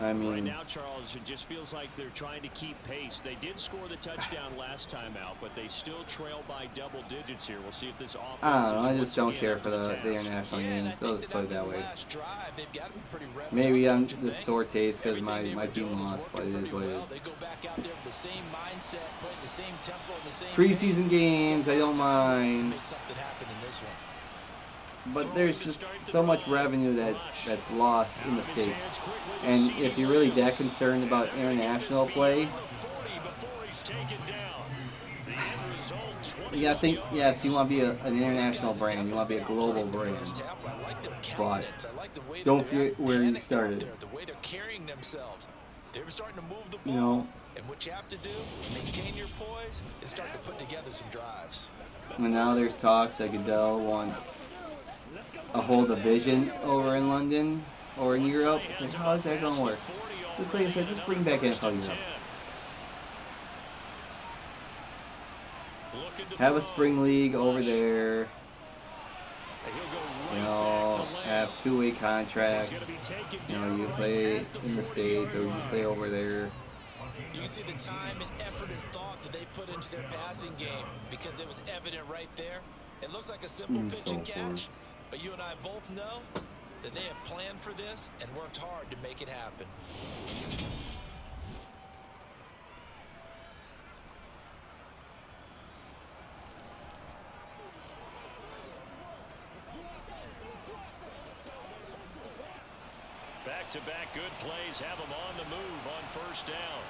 I mean, right now, Charles, it just feels like they're trying to keep pace. They did score the touchdown last time out, but they still trail by double digits here. We'll see if this offense I don't know. I is just don't once care again for up to the task. international games. They'll just put it that way. Drive, they've got to be pretty revved Maybe up, I'm don't you just think? sore taste because Everything they my were team doing was lost, but working it is pretty what it well. is. They go back out there with the same mindset, playing the same tempo and the same Preseason pace. games, I don't To mind. make something happen in this one. But there's just so much revenue that's lost in the States. And if you're really that concerned about international play, yeah, I think, yes, you want to be an international brand. You want to be a global brand. But don't forget where you started. The way they're carrying themselves. They're starting to move the ball. You know, and what you have to do, maintain your poise, and start to put together some drives. and now there's talk that Goodell wants a whole division over in London or in Europe. It's like, how is that going to work? Just like I said, just bring back NFL Europe. Have a spring league over there. You know, have two-way contracts. You know, you play in the States or you play over there. You can see the time and effort and thought that they put into their passing game because it was evident right there. It looks like a simple pitch and catch, but you and I both know that they have planned for this and worked hard to make it happen. Back-to-back good plays have them on the move on first down.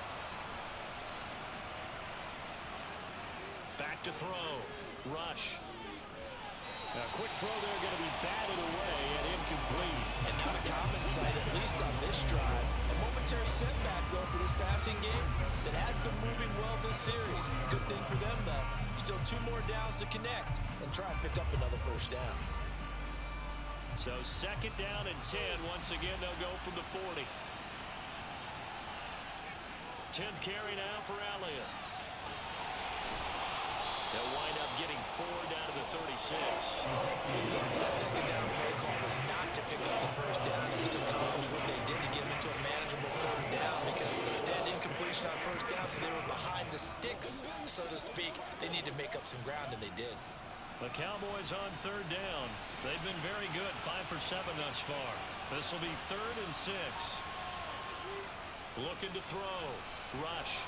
Back to throw. Rush. A quick throw there going to be batted away and incomplete. And not a common sight, at least on this drive. A momentary setback, though, for this passing game that has been moving well this series. Good thing for them, though. Still 2 more downs to connect and try and pick up another first down. So 2nd down and 10. Once again, they'll go from the 40. 10th carry now for Elliott. They'll wind up getting 4 down to the 36. That 2nd down play call was not to pick up the first down. It was to accomplish what they did to get them into a manageable 3rd down because they had incompletion on first down, so they were behind the sticks, so to speak. They needed to make up some ground, and they did. The Cowboys on 3rd down. They've been very good, 5 for 7 thus far. This will be 3rd and 6. Looking to throw. Rush.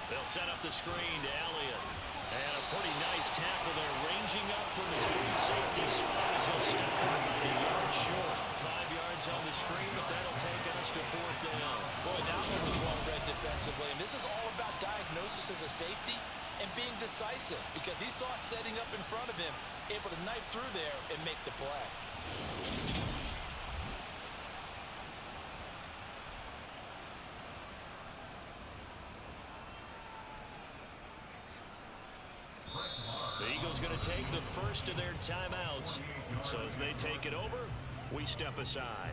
They'll set up the screen to Elliott. And a pretty nice tackle there, ranging up from his free safety spot as he'll step out about a yard short. 5 yards on the screen, but that'll take us to 4th down. Boy, now they're well read defensively, and this is all about diagnosis as a safety and being decisive because he saw it setting up in front of him, able to knife through there and make the play. The Eagles going to take the first of their timeouts. So as they take it over, we step aside.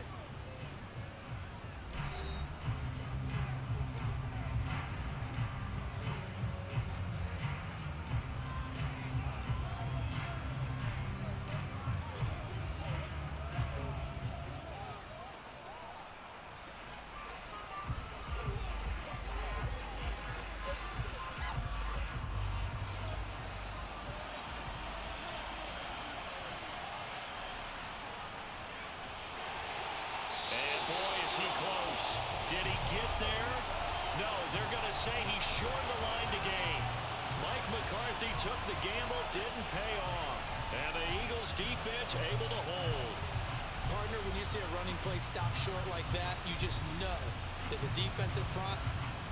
He close. Did he get there? No, they're going to say he shortened the line to gain. Mike McCarthy took the gamble, didn't pay off. And the Eagles defense able to hold. Partner, when you see a running play stop short like that, you just know that the defensive front,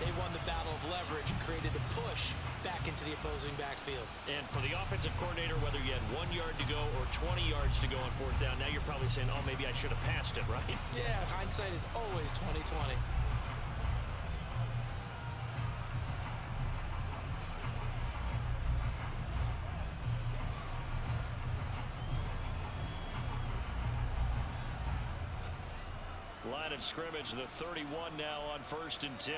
they won the battle of leverage and created a push back into the opposing backfield. And for the offensive coordinator, whether you had 1 yard to go or 20 yards to go on 4th down, now you're probably saying, oh, maybe I should have passed it, right? Yeah, hindsight is always 20/20. Line of scrimmage, the 31 now on 1st and 10.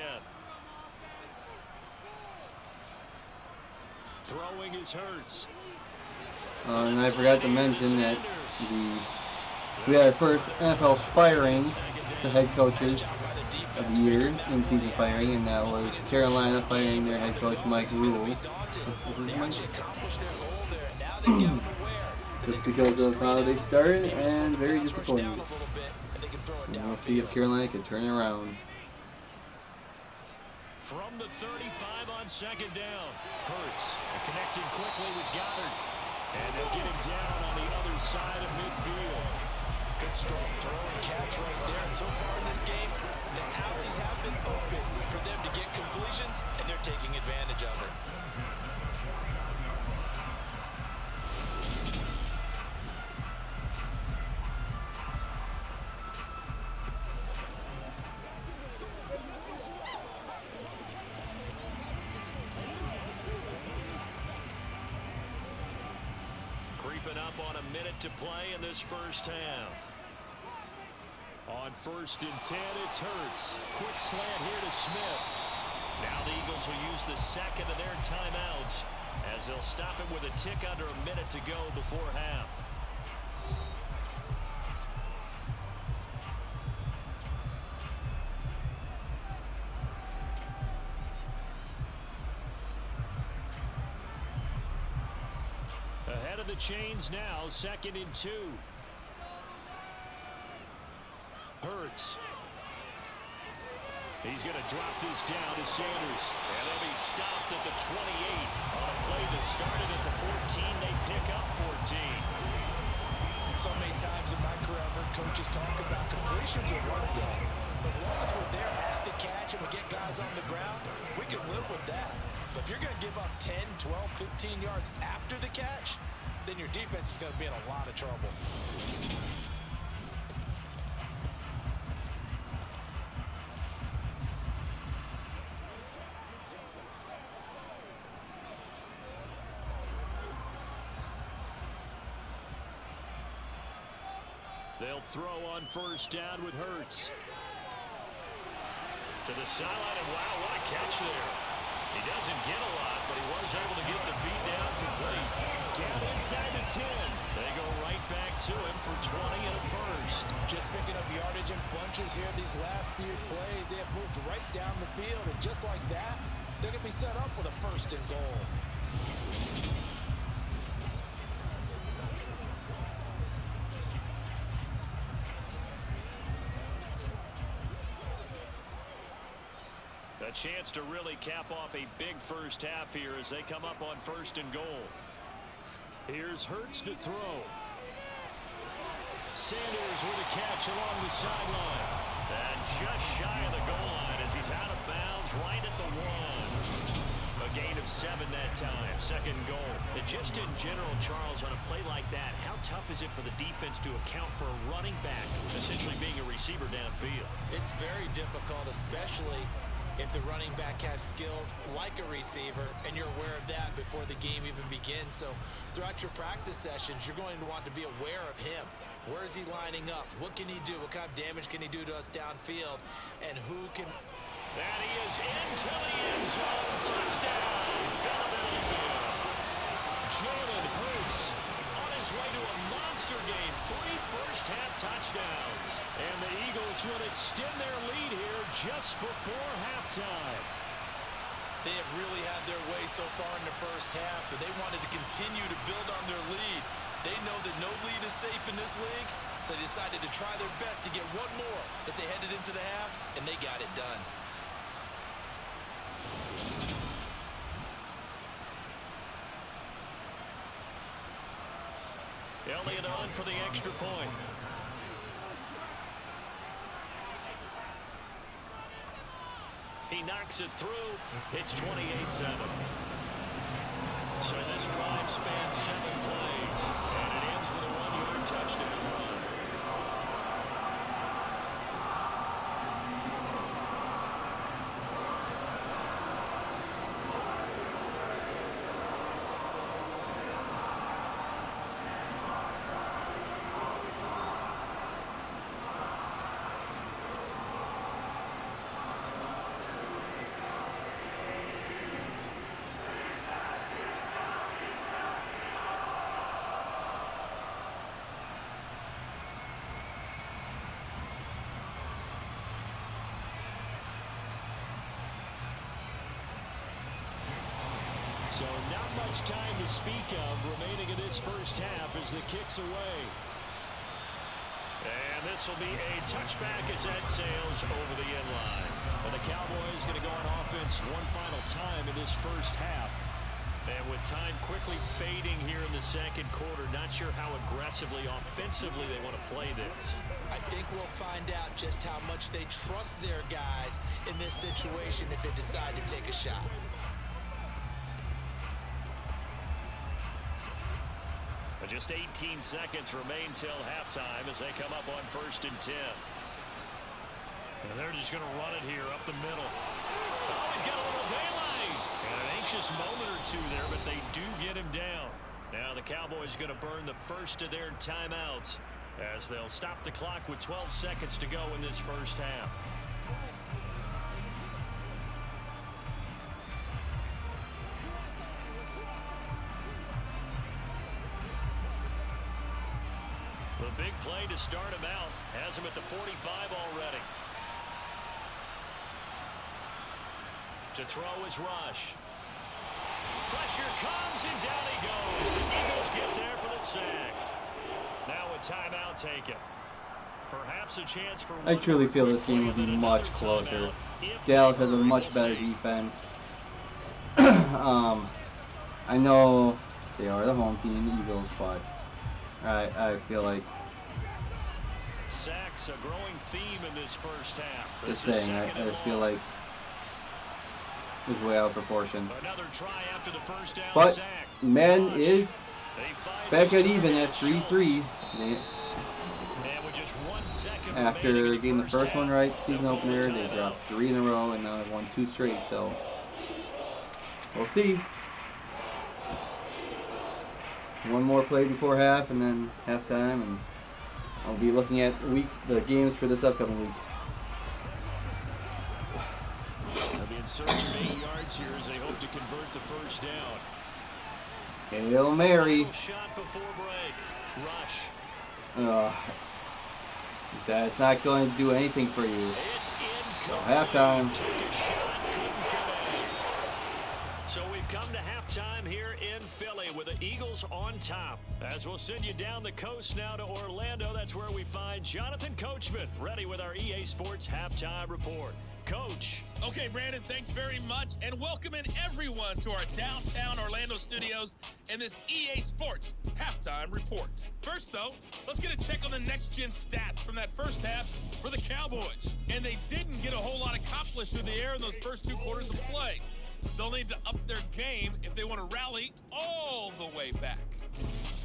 Throwing is Hurts. And I forgot to mention that we had our first NFL firing to head coaches of the year, in-season firing, and that was Carolina firing their head coach Mike Rule. Just because of how they started, and very disappointing. And we'll see if Carolina can turn it around. From the 35 on 2nd down, Hurts connecting quickly with Goddard. And they'll get him down on the other side of midfield. Good strong throw and catch right there. And so far in this game, the alleys have been open for them to get completions, and they're taking advantage of it. Creeping up on a minute to play in this first half. On 1st and 10, it's Hurts. Quick slant here to Smith. Now the Eagles will use the second of their timeouts as they'll stop it with a tick under a minute to go before half. Ahead of the chains now, 2nd and 2. Hurts. He's going to drop this down to Sanders. And he'll be stopped at the 28. On a play that started at the 14, they pick up 14. So many times in my career, I've heard coaches talk about completions or run game. But as long as we're there at the catch and we get guys on the ground, we can live with that. But if you're going to give up 10, 12, 15 yards after the catch, then your defense is going to be in a lot of trouble. They'll throw on 1st down with Hurts. To the sideline, and wow, what a catch there. He doesn't get a lot, but he was able to get the feed down complete. Down inside the 10. They go right back to him for 20 and a first. Just picking up yardage in bunches here these last few plays. They have moved right down the field, and just like that, they're going to be set up with a 1st and goal. A chance to really cap off a big first half here as they come up on 1st and goal. Here's Hurts to throw. Sanders with a catch along the sideline. And just shy of the goal line as he's out of bounds right at the 1. A gain of 7 that time. 2nd goal. And just in general, Charles, on a play like that, how tough is it for the defense to account for a running back essentially being a receiver downfield? It's very difficult, especially if the running back has skills like a receiver, and you're aware of that before the game even begins. So throughout your practice sessions, you're going to want to be aware of him. Where is he lining up? What can he do? What kind of damage can he do to us downfield? And who can... And he is into the end zone. Touchdown, Philadelphia. Jalen Hurts on his way to a monster game. 3 first-half touchdowns. And the Eagles will extend their lead here just before halftime. They have really had their way so far in the first half, but they wanted to continue to build on their lead. They know that no lead is safe in this league, so they decided to try their best to get one more as they headed into the half, and they got it done. Elliott on for the extra point. He knocks it through. It's 28-7. So this drive spans 7 plays, and it ends with a 1-yard touchdown run. So not much time to speak of remaining in this first half as the kick's away. And this will be a touchback as that sails over the end line. And the Cowboys going to go on offense one final time in this first half. And with time quickly fading here in the second quarter, not sure how aggressively, offensively they want to play this. I think we'll find out just how much they trust their guys in this situation if they decide to take a shot. But just 18 seconds remain till halftime as they come up on 1st and 10. And they're just going to run it here up the middle. Oh, he's got a little daylight. And an anxious moment or two there, but they do get him down. Now the Cowboys going to burn the first of their timeouts as they'll stop the clock with 12 seconds to go in this first half. The big play to start him out has him at the 45 already. To throw is Rush. Pressure comes and down he goes. The Eagles get there for the sack. Now a timeout taken. Perhaps a chance for I truly feel this game will be much closer. Dallas has a much better defense. I know they are the home team, the Eagles, but I feel like sacks a growing theme in this first half. just saying, I just feel like is way out of proportion. Another try after the first down But sack. Madden is back at even at 3-3. After getting the first one right, season opener, they dropped 3 in a row and now they've won 2 straight. So we'll see. One more play before half and then halftime, and I'll be looking at the games for this upcoming week. They'll be in search of 8 yards here as they hope to convert the first down. Hail Mary. Shot before break. Rush. That's not going to do anything for you. It's So halftime. So we've come to halftime here in Philly with the Eagles on top. As we'll send you down the coast now to Orlando, that's where we find Jonathan Coachman ready with our EA Sports Halftime Report. Coach. Okay, Brandon, thanks very much, and welcome in everyone to our downtown Orlando studios and this EA Sports Halftime Report. First, though, let's get a check on the next-gen stats from that first half for the Cowboys. And they didn't get a whole lot accomplished through the air in those first 2 quarters of play. They'll need to up their game if they want to rally all the way back.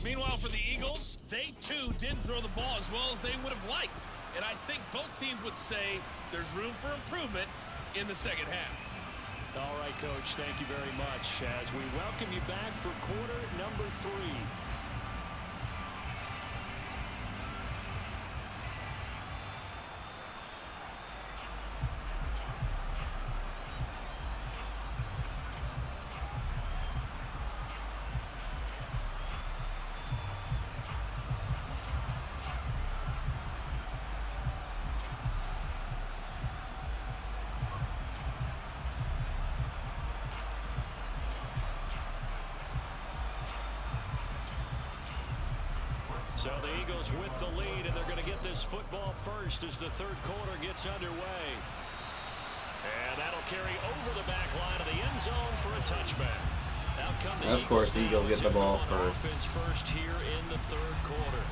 Meanwhile, for the Eagles, they too didn't throw the ball as well as they would have liked. And I think both teams would say there's room for improvement in the second half. All right, Coach, thank you very much as we welcome you back for quarter number 3. So the Eagles with the lead, and they're going to get this football first as the third quarter gets underway. And that'll carry over the back line of the end zone for a touchback. Out come the Of course, the Eagles get the ball first. Offense first here in the third quarter.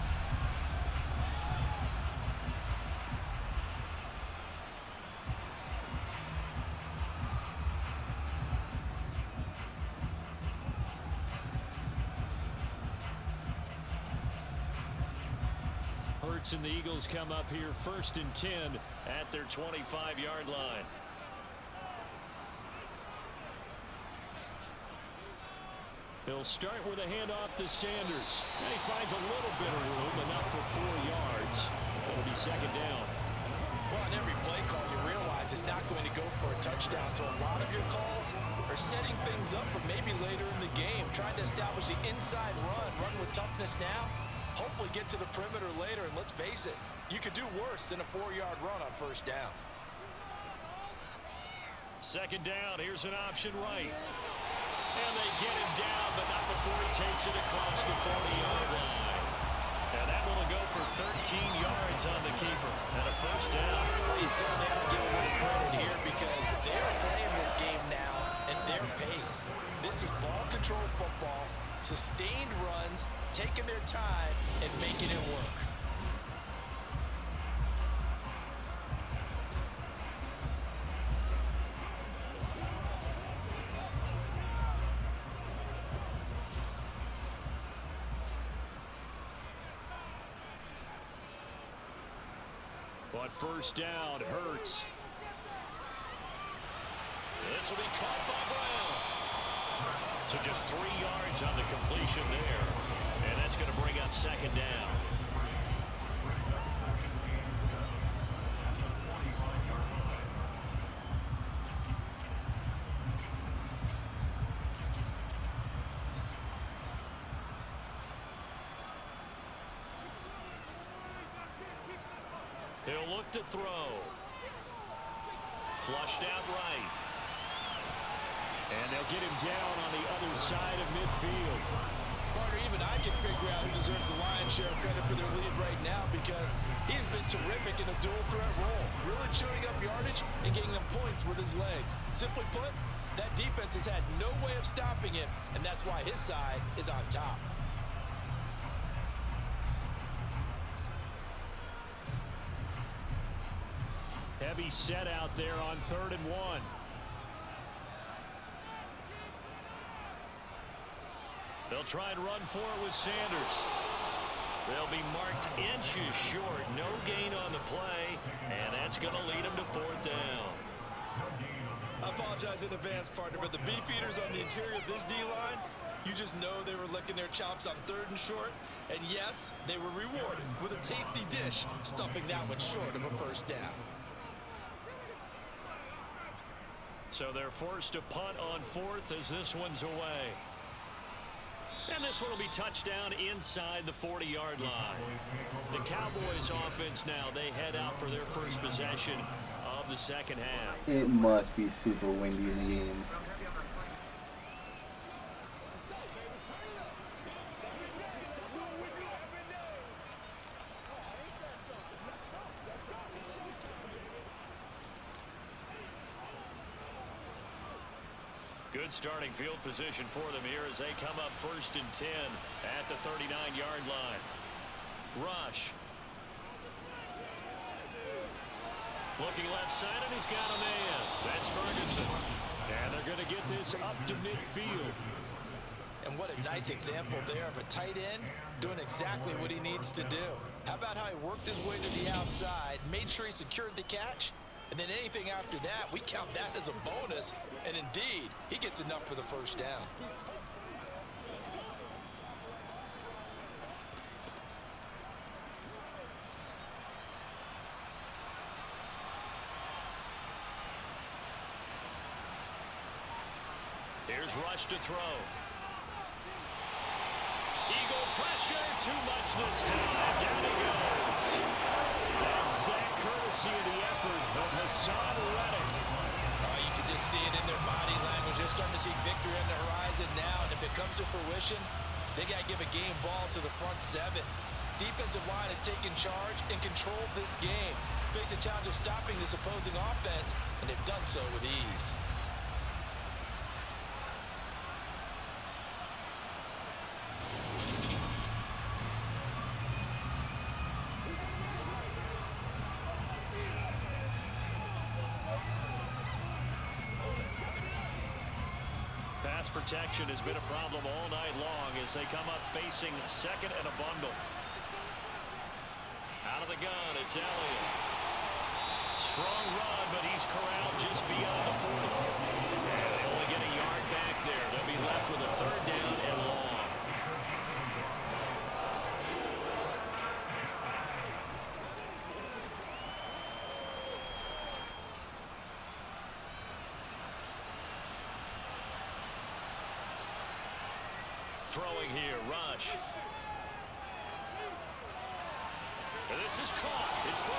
And the Eagles come up here 1st and 10 at their 25-yard line. He'll start with a handoff to Sanders. And he finds a little bit of room, enough for 4 yards. It'll be second down. Well, on every play call, you realize it's not going to go for a touchdown. So a lot of your calls are setting things up for maybe later in the game, trying to establish the inside run with toughness now. Hopefully get to the perimeter later, and let's face it, you could do worse than a 4-yard run on first down. Second down, here's an option right. And they get him down, but not before he takes it across the 40-yard line. And that one will go for 13 yards on the keeper and a first down. Well, you certainly have to give a little credit here because they're playing this game now at their pace. This is ball control football, sustained runs, taking their time and making it work. But first down hurts. This will be caught by Brown. So just 3 yards on the completion there. And that's going to bring up second down. He'll look to throw. Flushed out right. And they'll get him down on the other side of midfield. Partner, even I can figure out who deserves the lion's share of credit for their lead right now because he's been terrific in a dual threat role, really chewing up yardage and getting them points with his legs. Simply put, that defense has had no way of stopping him, and that's why his side is on top. Heavy set out there on 3rd and 1. They'll try and run for it with Sanders. They'll be marked inches short. No gain on the play, and that's going to lead them to 4th down. I apologize in advance, partner, but the beefeaters on the interior of this D-line, you just know they were licking their chops on 3rd and short. And yes, they were rewarded with a tasty dish, stuffing that one short of a first down. So they're forced to punt on 4th as this one's away. And this one will be touchdown inside the 40-yard line. The Cowboys offense now, they head out for their first possession of the second half. It must be super windy in the game. Good starting field position for them here as they come up 1st and 10 at the 39-yard line. Rush. Looking left side, and he's got a man. That's Ferguson. And they're going to get this up to midfield. And what a nice example there of a tight end doing exactly what he needs to do. How about how he worked his way to the outside, made sure he secured the catch, and then anything after that, we count that as a bonus. And indeed, he gets enough for the first down. Here's Rush to throw. Eagle pressure, too much this time. Down he goes. That's sack courtesy of the effort of Hassan Reddick. You can just see it in their body language. They're starting to see victory on the horizon now, and if it comes to fruition, they got to give a game ball to the front 7. Defensive line has taken charge and controlled this game. Face a challenge of stopping this opposing offense, and they've done so with ease. Pass protection has been a problem all night long as they come up facing 2nd and a bundle. Out of the gun, it's Elliott. Strong run, but he's corralled just beyond the 40. And they only get a yard back there. They'll be left with a 3rd down and long. Throwing here, Rush. And this is caught. It's Brown.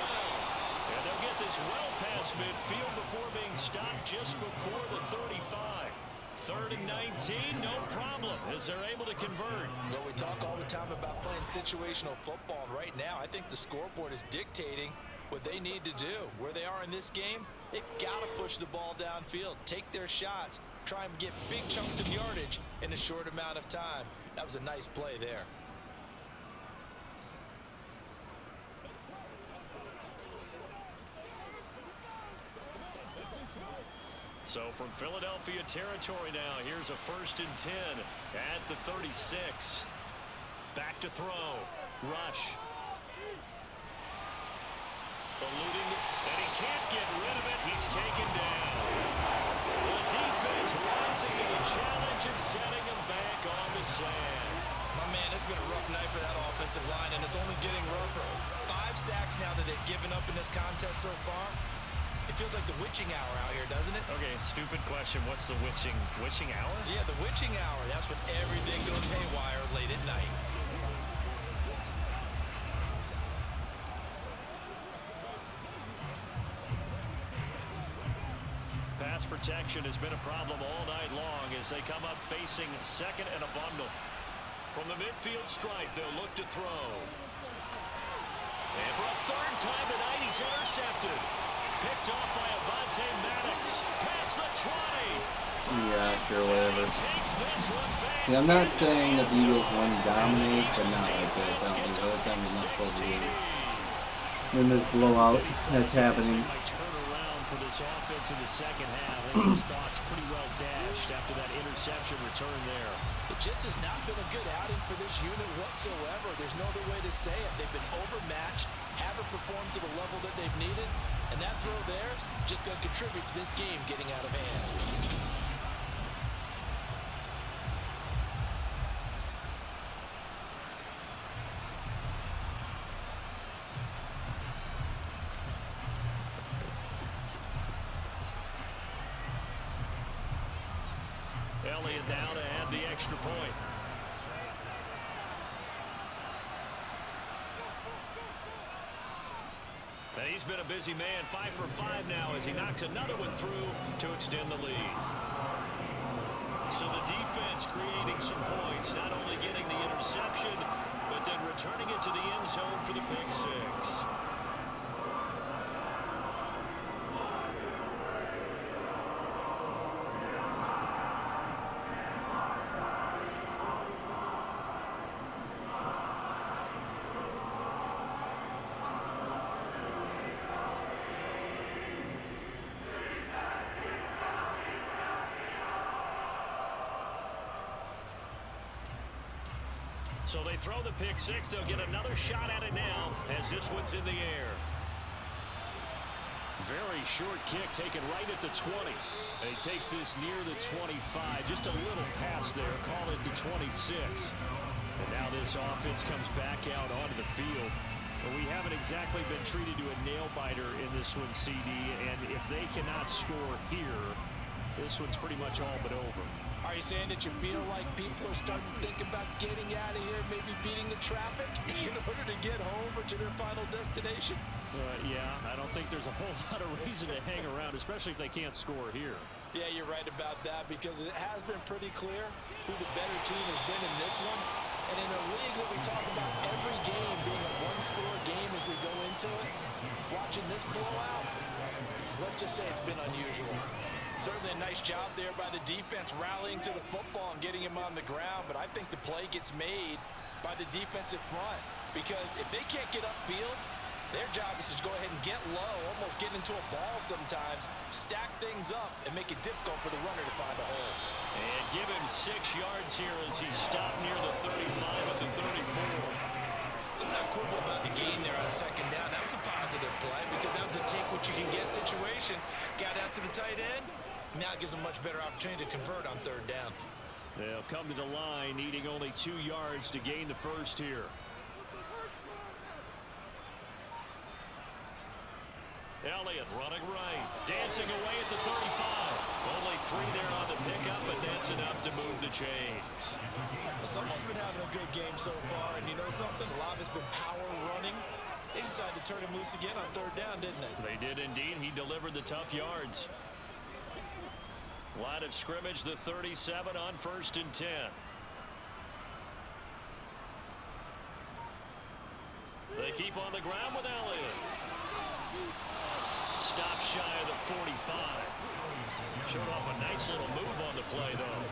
And they'll get this well past midfield before being stopped just before the 35. 3rd and 19, no problem, as they're able to convert. Well, we talk all the time about playing situational football, and right now I think the scoreboard is dictating what they need to do. Where they are in this game, they've got to push the ball downfield, take their shots, try and get big chunks of yardage in a short amount of time. That was a nice play there. So from Philadelphia territory now, here's a 1st and 10 at the 36. Back to throw. Rush. Eluding, and he can't get rid of it. He's taken down. The defense rising to the challenge and setting him back on the sand. My man, it's been a rough night for that offensive line, and it's only getting rougher. 5 sacks now that they've given up in this contest so far. It feels like the witching hour out here, doesn't it? Okay, stupid question. What's the witching hour? Yeah, the witching hour. That's when everything goes haywire late at night. Pass protection has been a problem all night long as they come up facing 2nd and a bundle. From the midfield stripe, they'll look to throw. And for a 3rd time tonight, he's intercepted. Picked off by Avonte Maddox. Past the 20. Yeah, sure, whatever. See, I'm not saying that the Eagles won dominate, but not like this. I don't think the other time they're not supposed to win. In this blowout that's happening. For this offense in the 2nd half, those thoughts pretty well dashed after that interception return there. It just has not been a good outing for this unit whatsoever. There's no other way to say it. They've been overmatched, haven't performed to the level that they've needed, and that throw there just going to contribute to this game getting out of hand. Elliott now to add the extra point. And he's been a busy man, 5 for 5 now as he knocks another one through to extend the lead. So the defense creating some points, not only getting the interception, but then returning it to the end zone for the pick 6. So they throw the pick 6. They'll get another shot at it now as this one's in the air. Very short kick taken right at the 20. And he takes this near the 25. Just a little pass there. Call it the 26. And now this offense comes back out onto the field. But we haven't exactly been treated to a nail-biter in this one, CD. And if they cannot score here, this one's pretty much all but over. Are you saying that you feel like people are starting to think about getting out of here, maybe beating the traffic in order to get home or to their final destination? Yeah, I don't think there's a whole lot of reason to hang around, especially if they can't score here. Yeah, you're right about that because it has been pretty clear who the better team has been in this one. And in a league where we talk about every game being a one-score game as we go into it, watching this blowout, let's just say it's been unusual. Certainly a nice job there by the defense rallying to the football and getting him on the ground, but I think the play gets made by the defensive front because if they can't get upfield, their job is to go ahead and get low, almost get into a ball sometimes, stack things up, and make it difficult for the runner to find a hole. And give him 6 yards here as he's stopped near the 35 at the 34. Let's not quibble about the gain there on 2nd down. That was a positive play because that was a take-what-you-can-get situation. Got out to the tight end. Now it gives them much better opportunity to convert on 3rd down. They'll come to the line needing only 2 yards to gain the first here. Elliott running right, dancing away at the 35. Only 3 there on the pickup, but that's enough to move the chains. Someone's been having a good game so far, and you know something? A lot of it's been power running. They decided to turn him loose again on 3rd down, didn't they? They did indeed. He delivered the tough yards. A lot line of scrimmage, the 37 on 1st and 10. They keep on the ground with Elliott. Stop shy of the 45. Showed off a nice little move on the play, though.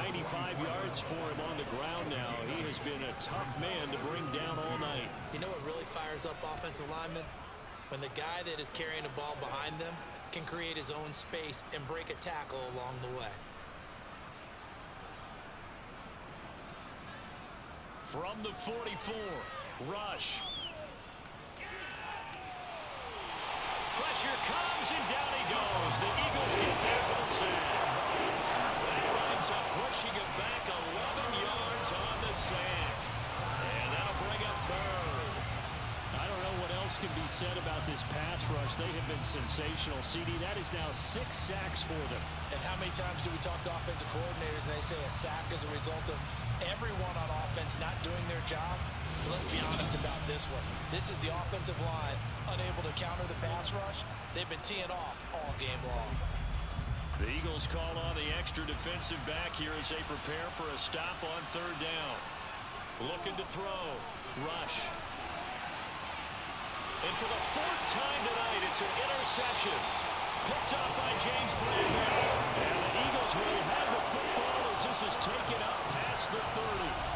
95 yards for him on the ground now. He has been a tough man to bring down all night. You know what really fires up offensive linemen? When the guy that is carrying the ball behind them can create his own space and break a tackle along the way. From the 44, Rush. Pressure comes, and down he goes. The Eagles get there for the sack. That winds up pushing him back 11 yards on the sack. And that'll bring up third. I don't know what else can be said about this pass rush. They have been sensational. CD, that is now 6 sacks for them. And how many times do we talk to offensive coordinators and they say a sack is a result of everyone on offense not doing their job? But let's be honest about this one. This is the offensive line unable to counter the pass rush. They've been teeing off all game long. The Eagles call on the extra defensive back here as they prepare for a stop on 3rd down. Looking to throw. Rush. And for the 4th time tonight, it's an interception. Picked up by James Bradbury. And the Eagles will have the football as this is taken up past the 30.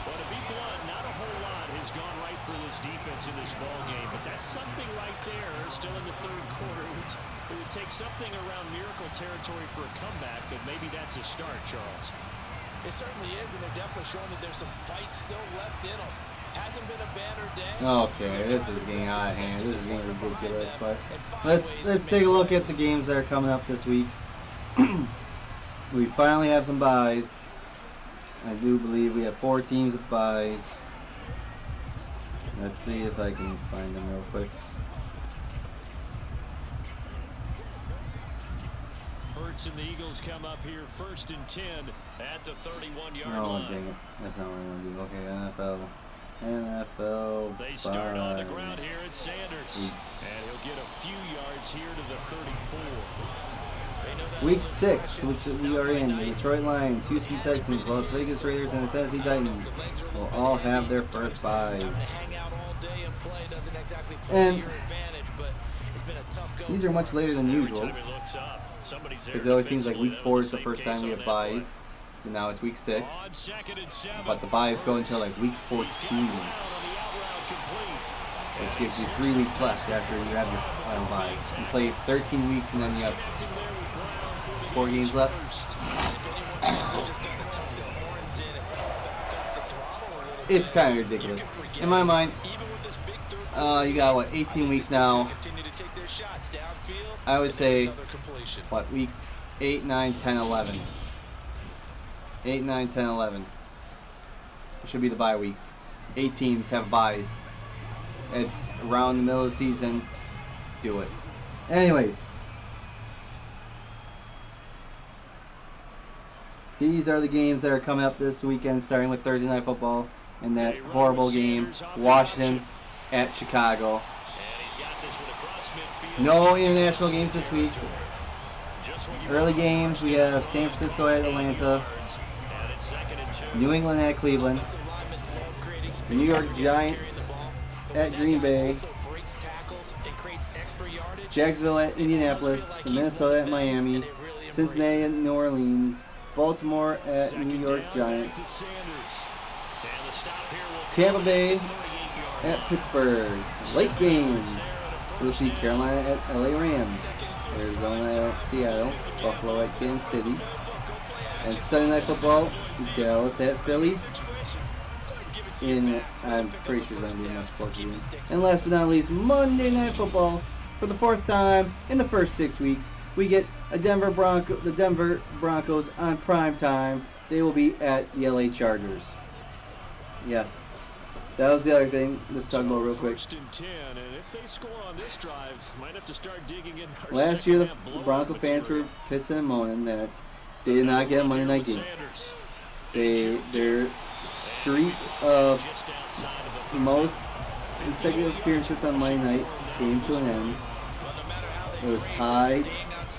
But to be blunt, not a whole lot has gone right for this defense in this ball game. But that's something right there, still in the 3rd quarter. It would take something around miracle territory for a comeback, but maybe that's a start, Charles. It certainly is, and they're definitely showing that there's some fight still left in them. Hasn't been a banner day. Okay, this is getting out of hand. This is getting ridiculous. But let's take a look at the games that are coming up this week. We finally have some byes. I do believe we have 4 teams with byes. Let's see if I can find them real quick. Hurts and the Eagles come up here 1st and 10 at the 31-yard Oh, line. dang it. That's not what I want to do. Okay, NFL. They start on the ground here at Sanders. And he'll get a few yards here to the 34. Week 6, which we are in. The Detroit Lions, Houston Texans, Las Vegas Raiders, and the Tennessee Titans will all have their first byes. And these are much later than usual, because it always seems like week 4 is the first time we have byes. And now it's week 6, but the byes go until like week 14, which gives you 3 weeks left after you have your final bye. You play 13 weeks and then you have 4 games left. It's kind of ridiculous. In my mind, you got what, 18 weeks now. I would say, what, weeks 8, 9, 10, 11. 8, 9, 10, 11. It should be the bye weeks. 8 teams have byes. It's around the middle of the season. Do it. Anyways. These are the games that are coming up this weekend, starting with Thursday Night Football and that horrible game, Washington at Chicago. No international games this week. Early games, we have San Francisco at Atlanta, New England at Cleveland, New York Giants at Green Bay, Jacksonville at Indianapolis, Minnesota at Miami, Cincinnati at New Orleans, Baltimore at New York Giants, Tampa Bay at Pittsburgh. Late games, we'll see Carolina at LA Rams, Arizona at Seattle, Buffalo at Kansas City, and Sunday Night Football, Dallas at Philly. I'm pretty sure it's going to be a much closer game. And last but not least, Monday Night Football. For the 4th time in the first 6 weeks, we get the Denver Broncos on prime time. They will be at the LA Chargers. Yes. That was the other thing. Let's talk about real quick. Last year, the Bronco fans were pissing and moaning that they did not get a Monday night game. Their streak of most consecutive appearances on Monday night came to an end. It was tied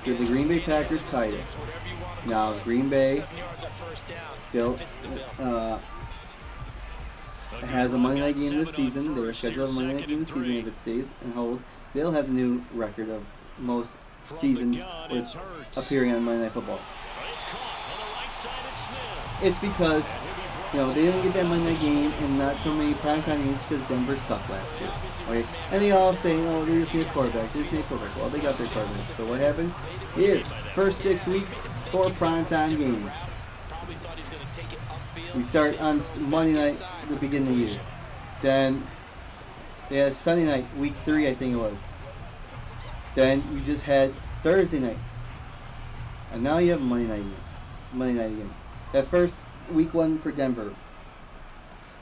The Green Bay Packers tied it. Now Green Bay still has a Monday night game this season. They were scheduled a Monday night game this season. If it stays and holds, they'll have the new record of most seasons with appearing on Monday Night Football. It's because they didn't get that Monday night game and not so many primetime games because Denver sucked last year. Okay, and they all say, "Oh, they just need a quarterback. They just need a quarterback." Well, they got their quarterback. So what happens? Here, first 6 weeks, 4 primetime games. We start on Monday night at the beginning of the year. Then they had Sunday night, week 3, I think it was. Then you just had Thursday night, and now you have Monday night again. At first, week 1 for Denver,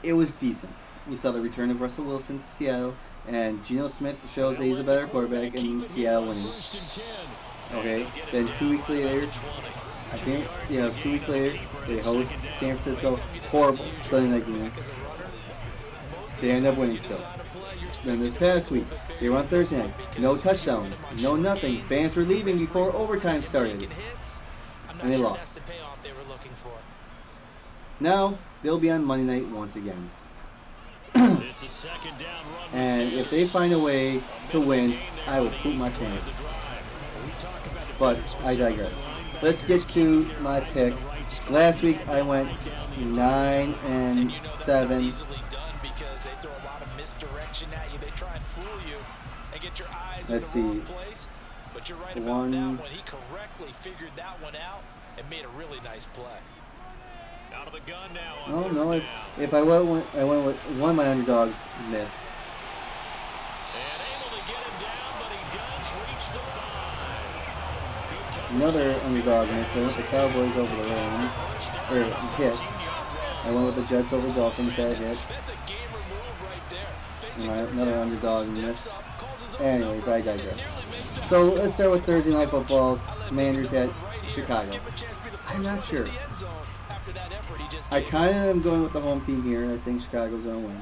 it was decent. You saw the return of Russell Wilson to Seattle, and Geno Smith shows that he's a better quarterback, and Seattle winning. Okay, then 2 weeks later, I think, it was 2 weeks later, they host San Francisco, horrible Sunday night game. They end up winning still. Then this past week, they were on Thursday night, no touchdowns, no nothing. Fans were leaving before overtime started, and they lost. Now, they'll be on Monday night once again. And if they find a way to win, I will poop my pants. But I digress. Let's get to my picks. Last week I went 9-7. Let's see. But you're right about that one. He correctly figured that one out and made a really nice play. Out of the gun now. Oh no! If I went with one of my underdogs missed. And able to get him down, but he does reach the 5. Another underdog missed. I went the Cowboys over the Rams, or hit. I went with the Jets over the Dolphins. That hit. And another underdog missed. Anyways, I digress. So let's start with Thursday Night Football. Commanders at Chicago. I'm not sure. I kind of am going with the home team here. I think Chicago's going to win.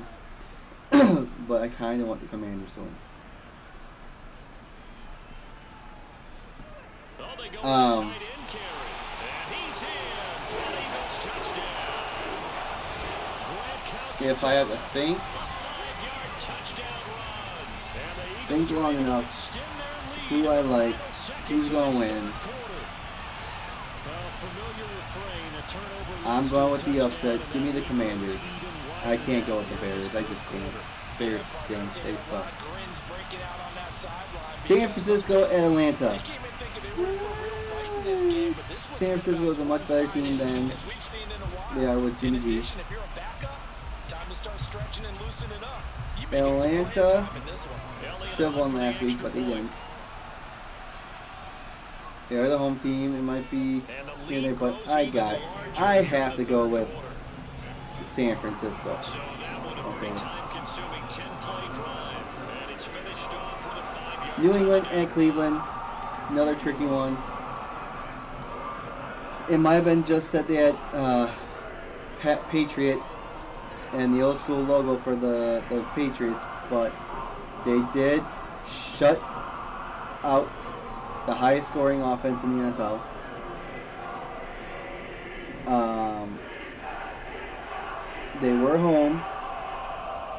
But I kind of want the Commanders to win. If I have to think long enough, who I like, who's going to win, I'm going with the upset. Give me the Commanders. I can't go with the Bears. I just can't. Bears stink. They suck. San Francisco at Atlanta. San Francisco is a much better team than they are with Jimmy G. Atlanta should have won last week, but they didn't. They're the home team. It might be here and there, but I have to go with San Francisco. Okay. New England at Cleveland. Another tricky one. It might have been just that they had Patriot and the old school logo for the Patriots, but they did shut out the highest scoring offense in the NFL. They were home,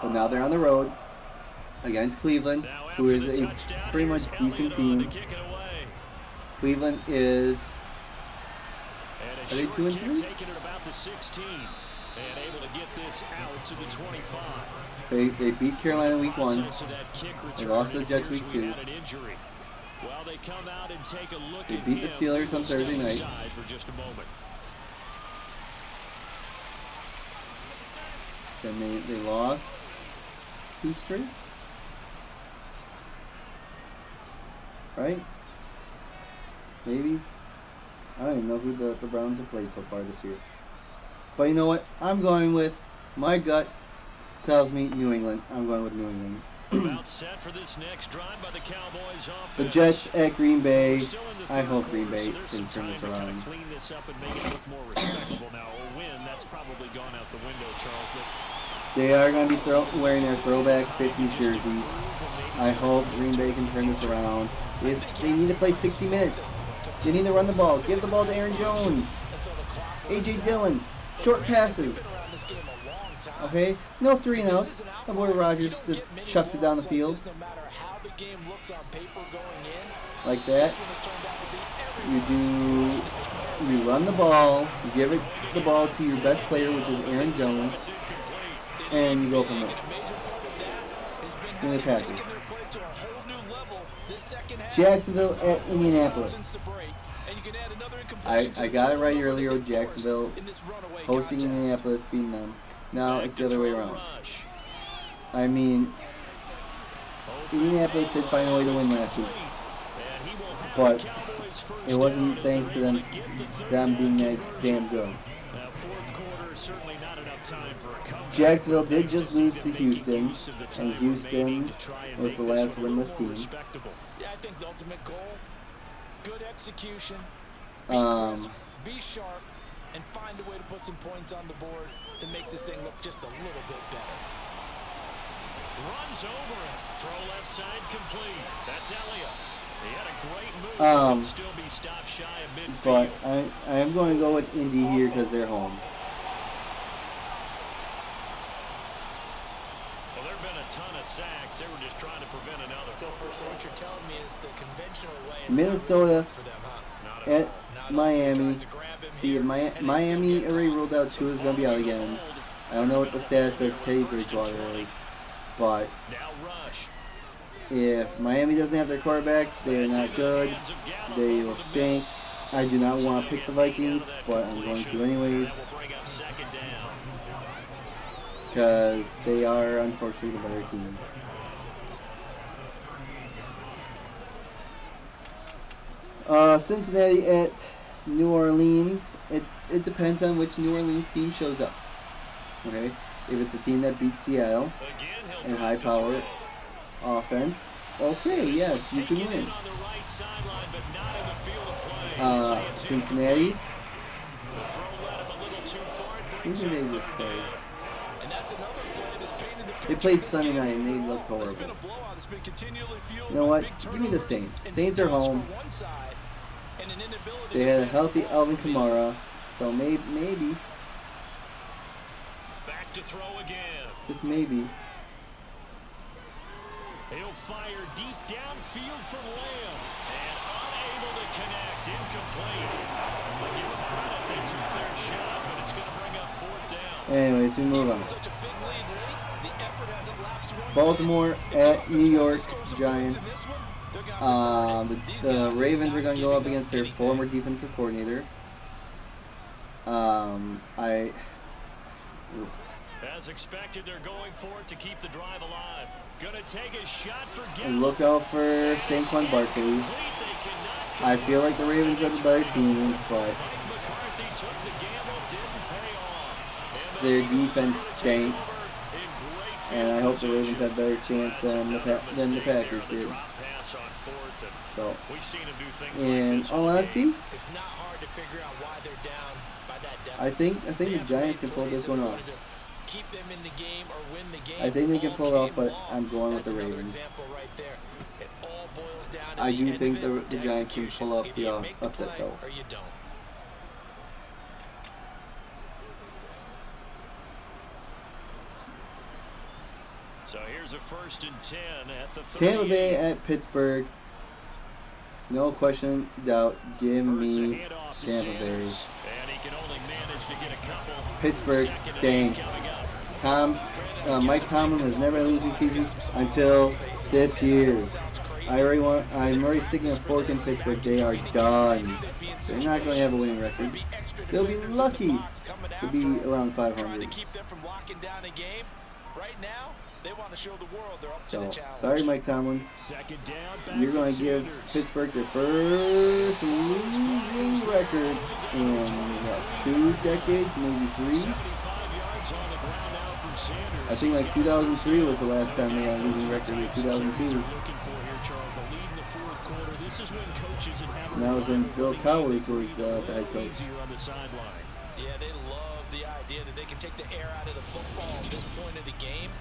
but now they're on the road against Cleveland, who is a pretty much decent team. Cleveland is, are they 2-3? They beat Carolina week 1. They lost to the Jets week 2. They beat the Steelers on Thursday night. Then they lost 2 straight. Right? Maybe? I don't even know who the Browns have played so far this year. But you know what? I'm going with, my gut tells me New England. I'm going with New England. About set for this next drive by the Cowboys offense. The Jets at Green Bay. I hope Green Bay can turn this around. Clean this up and make it look more respectable now. A win, that's probably gone out the window, Charles. But they are going to be wearing their throwback 50s jerseys. I hope Green Bay can turn this around. They need to play 60 minutes. They need to run the ball. Give the ball to Aaron Jones. A.J. Dillon. Short passes. Okay? No 3 and outs. My boy Rodgers just chucks it down the field. Like that. You run the ball. You give it the ball to your best player, which is Aaron Jones. And you go from there. Give me the Packers. Jacksonville at Indianapolis. I got it right earlier with Jacksonville hosting Indianapolis, beating them. Now it's the other way around. I mean, Indianapolis did find a way to win last week, but it wasn't thanks to them being that damn good. Jacksonville did just lose to Houston, and Houston was the last winless team. Yeah, I think the ultimate goal, good execution, be sharp, and find a way to put some points on the board to make this thing look just a little bit better. Runs over it. Throw left side complete. That's Elliott. He had a great move. Still be stopped shy of midfield. But I am going to go with Indy here because they're home. Well, there have been a ton of sacks. They were just trying to prevent another. So what you're telling me is the conventional way is Minnesota for them, huh? at Miami. See, Miami already ruled out Tua is going to be out again. I don't know what the status of Teddy Bridgewater is, but if Miami doesn't have their quarterback, they're not good. They will stink. I do not want to pick the Vikings, but I'm going to anyways, because they are unfortunately the better team. Cincinnati at New Orleans. It depends on which New Orleans team shows up. Okay, if it's a team that beats Seattle in high power offense, okay, yes, you can win. Cincinnati. Who did they just play? They played Sunday night and they looked horrible. You know what? Give me the Saints. Saints are home. They had a healthy Alvin Kamara, so maybe. Back to throw again. Just maybe. He'll fire deep downfield for Lamb and unable to connect. Incomplete. I'll give them credit. They took their shot, but it's going to bring up 4th down. Anyways, we move on. Baltimore at New York Giants. The Ravens are going to go up against their former defensive coordinator. As expected, they're going for it to keep the drive alive. Gonna take a shot for look out for Saquon Barkley. I feel like the Ravens are the better team, but their defense stinks, and I hope the Ravens have a better chance than the Packers did. So, in all honesty, I think the Giants can pull this one off. I think they can pull it off, but I'm going with the Ravens. I do think the Giants can pull off the upset, though. So here's a 1st and 10 at the 38. Tampa Bay at Pittsburgh. No question, doubt. Give me Tampa Bay. Pittsburgh stinks. Mike Tomlin has never had a losing season until this year. I'm already sticking a fork in Pittsburgh. They are done. They're not going to have a winning record. They'll be lucky to be around 500. So, sorry, Mike Tomlin. You're going to give Pittsburgh their first losing record in, what, 2 decades, maybe 3? I think like 2003 was the last time they had a losing record, or 2002. And that was when Bill Cowers was the head coach. Yeah, they love the idea that they can take the air out of the football at this point of the game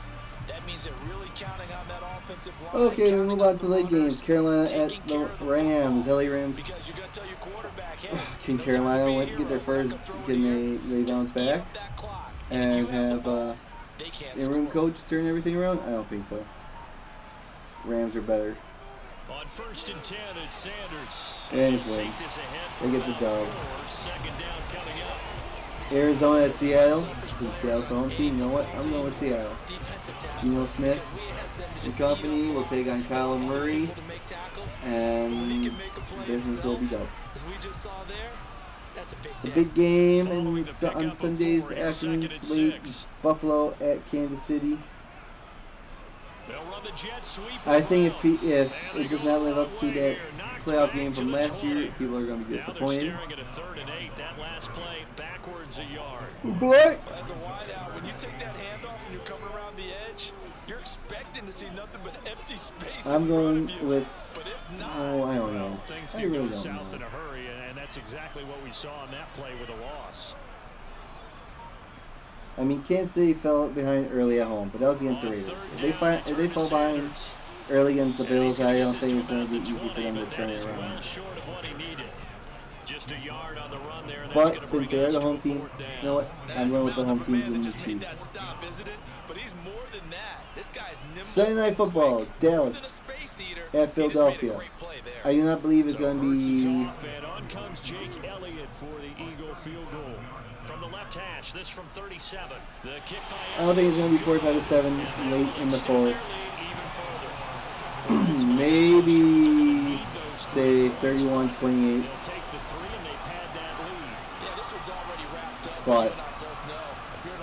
That means they're really counting on that offensive line. Okay, we move on to late games. Carolina at the Rams. LA Rams. Because you got to tell your quarterback, hey, Can Carolina get their first? Can they bounce back and have the room coach turn everything around? I don't think so. Rams are better. On 1st and 10, it's Sanders. And win. They get the dub. Arizona at Seattle. Since Seattle's the home team, you know what? I'm going with Seattle. Geno Smith and company will take on Kyle Murray, and business will be done. The big game on Sunday's afternoon slate: Buffalo at Kansas City. I think if it does not live up to that playoff game from last year, people are going to be disappointed. Boy! As a wideout, when you take that handoff and you're coming around the edge, you're expecting to see nothing but empty space. I'm going with. I don't know. Things I can really go don't south know. in a hurry, and that's exactly what we saw on that play with a loss. I mean, Kansas City fell behind early at home, but that was against the Raiders. If they fall behind early against the Bills, I don't think it's going to be easy for them to turn it around. Just a yard on the run there. But since they're the home team, you know what? I'm going with the home team in the Chiefs. Sunday Night Football, Dallas at Philadelphia. I do not believe it's going to be. On comes Jake Elliott for the Eagle field goal. From the left hash, this from 37. The kick by I don't think it's going to be 45-7 late in the fourth. Maybe say 31-28. But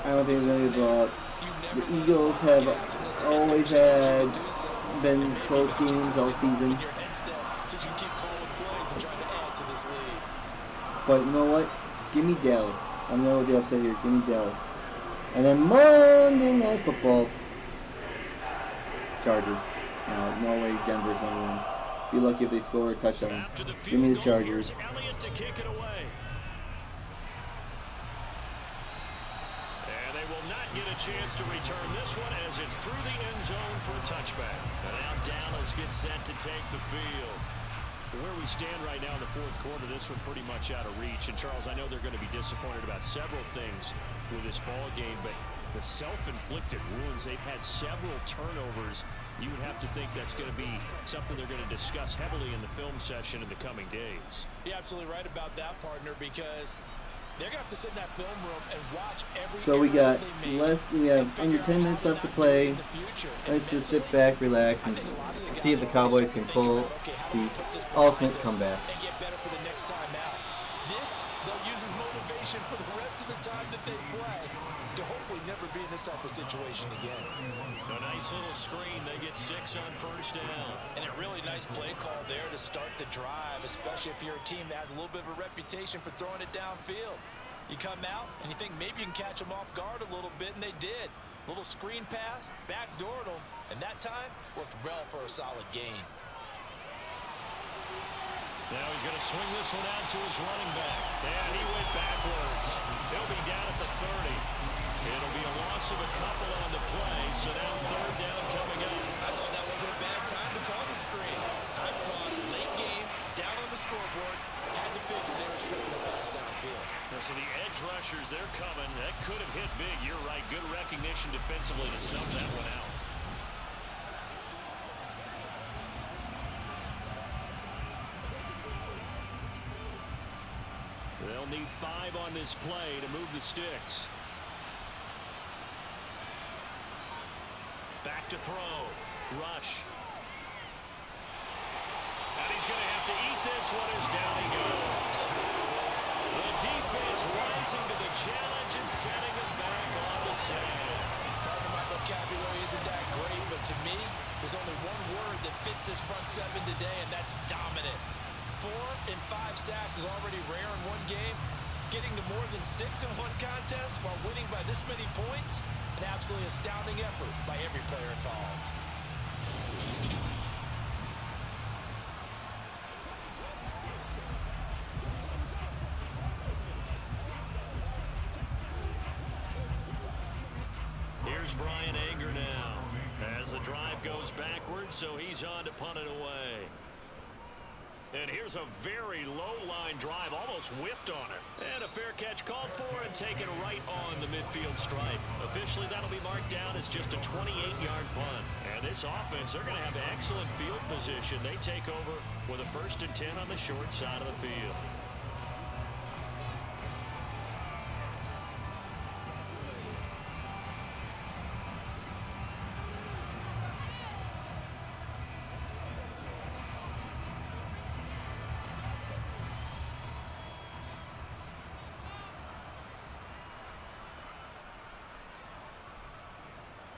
I don't think it's going to be a blowout. The Eagles have always been close games all season. But you know what? Give me Dallas. I'm going with the upset here. Give me Dallas. And then Monday Night Football. Chargers. No way Denver's going to win. Be lucky if they score a touchdown. Give me the Chargers. Get a chance to return this one as it's through the end zone for a touchback. And now Dallas gets set to take the field. Where we stand right now in the fourth quarter, this one pretty much out of reach. And Charles, I know they're going to be disappointed about several things with this ball game, but the self-inflicted wounds, they've had several turnovers. You would have to think that's going to be something they're going to discuss heavily in the film session in the coming days. You're absolutely right about that, partner, because they're going to have to sit in that film room and watch every. So we have under 10 minutes left to play. Let's just sit back, relax, and see if the Cowboys can pull the ultimate comeback. And get better for the next time out. This, they'll use as motivation for the rest of the time that they play to hopefully never be in this type of situation again. A nice little screen. They get 6 on first down. And a really nice play call there to start the drive, especially if you're a team that has a little bit of a reputation for throwing it downfield. You come out and you think maybe you can catch them off guard a little bit, and they did. Little screen pass, backdoored them, and that time worked well for a solid gain. Now he's going to swing this one out to his running back. And he went backwards. He'll be down at the 30. It'll be a loss of a couple on the play, so now third down coming up. I thought that wasn't a bad time to call the screen. I thought late game, down on the scoreboard, had to figure they were expecting a pass downfield. So the edge rushers, they're coming. That could have hit big. You're right. Good recognition defensively to snuff that one out. They'll need 5 on this play to move the sticks. Back to throw. Rush. And he's going to have to eat this one as down he goes. The defense rising to the challenge and setting him back on the sand. Part of my vocabulary isn't that great, but to me, there's only one word that fits this front seven today, and that's dominant. 4 and 5 sacks is already rare in one game. Getting to more than 6 in one contest while winning by this many points, an absolutely astounding effort by every player involved. Here's Brian Anger now. As the drive goes backwards, so he's on to punt it away. And here's a very low-line drive, almost whiffed on it. And a fair catch called for and taken right on the midfield stripe. Officially, that'll be marked down as just a 28-yard punt. And this offense, they're going to have excellent field position. They take over with a 1st and 10 on the short side of the field.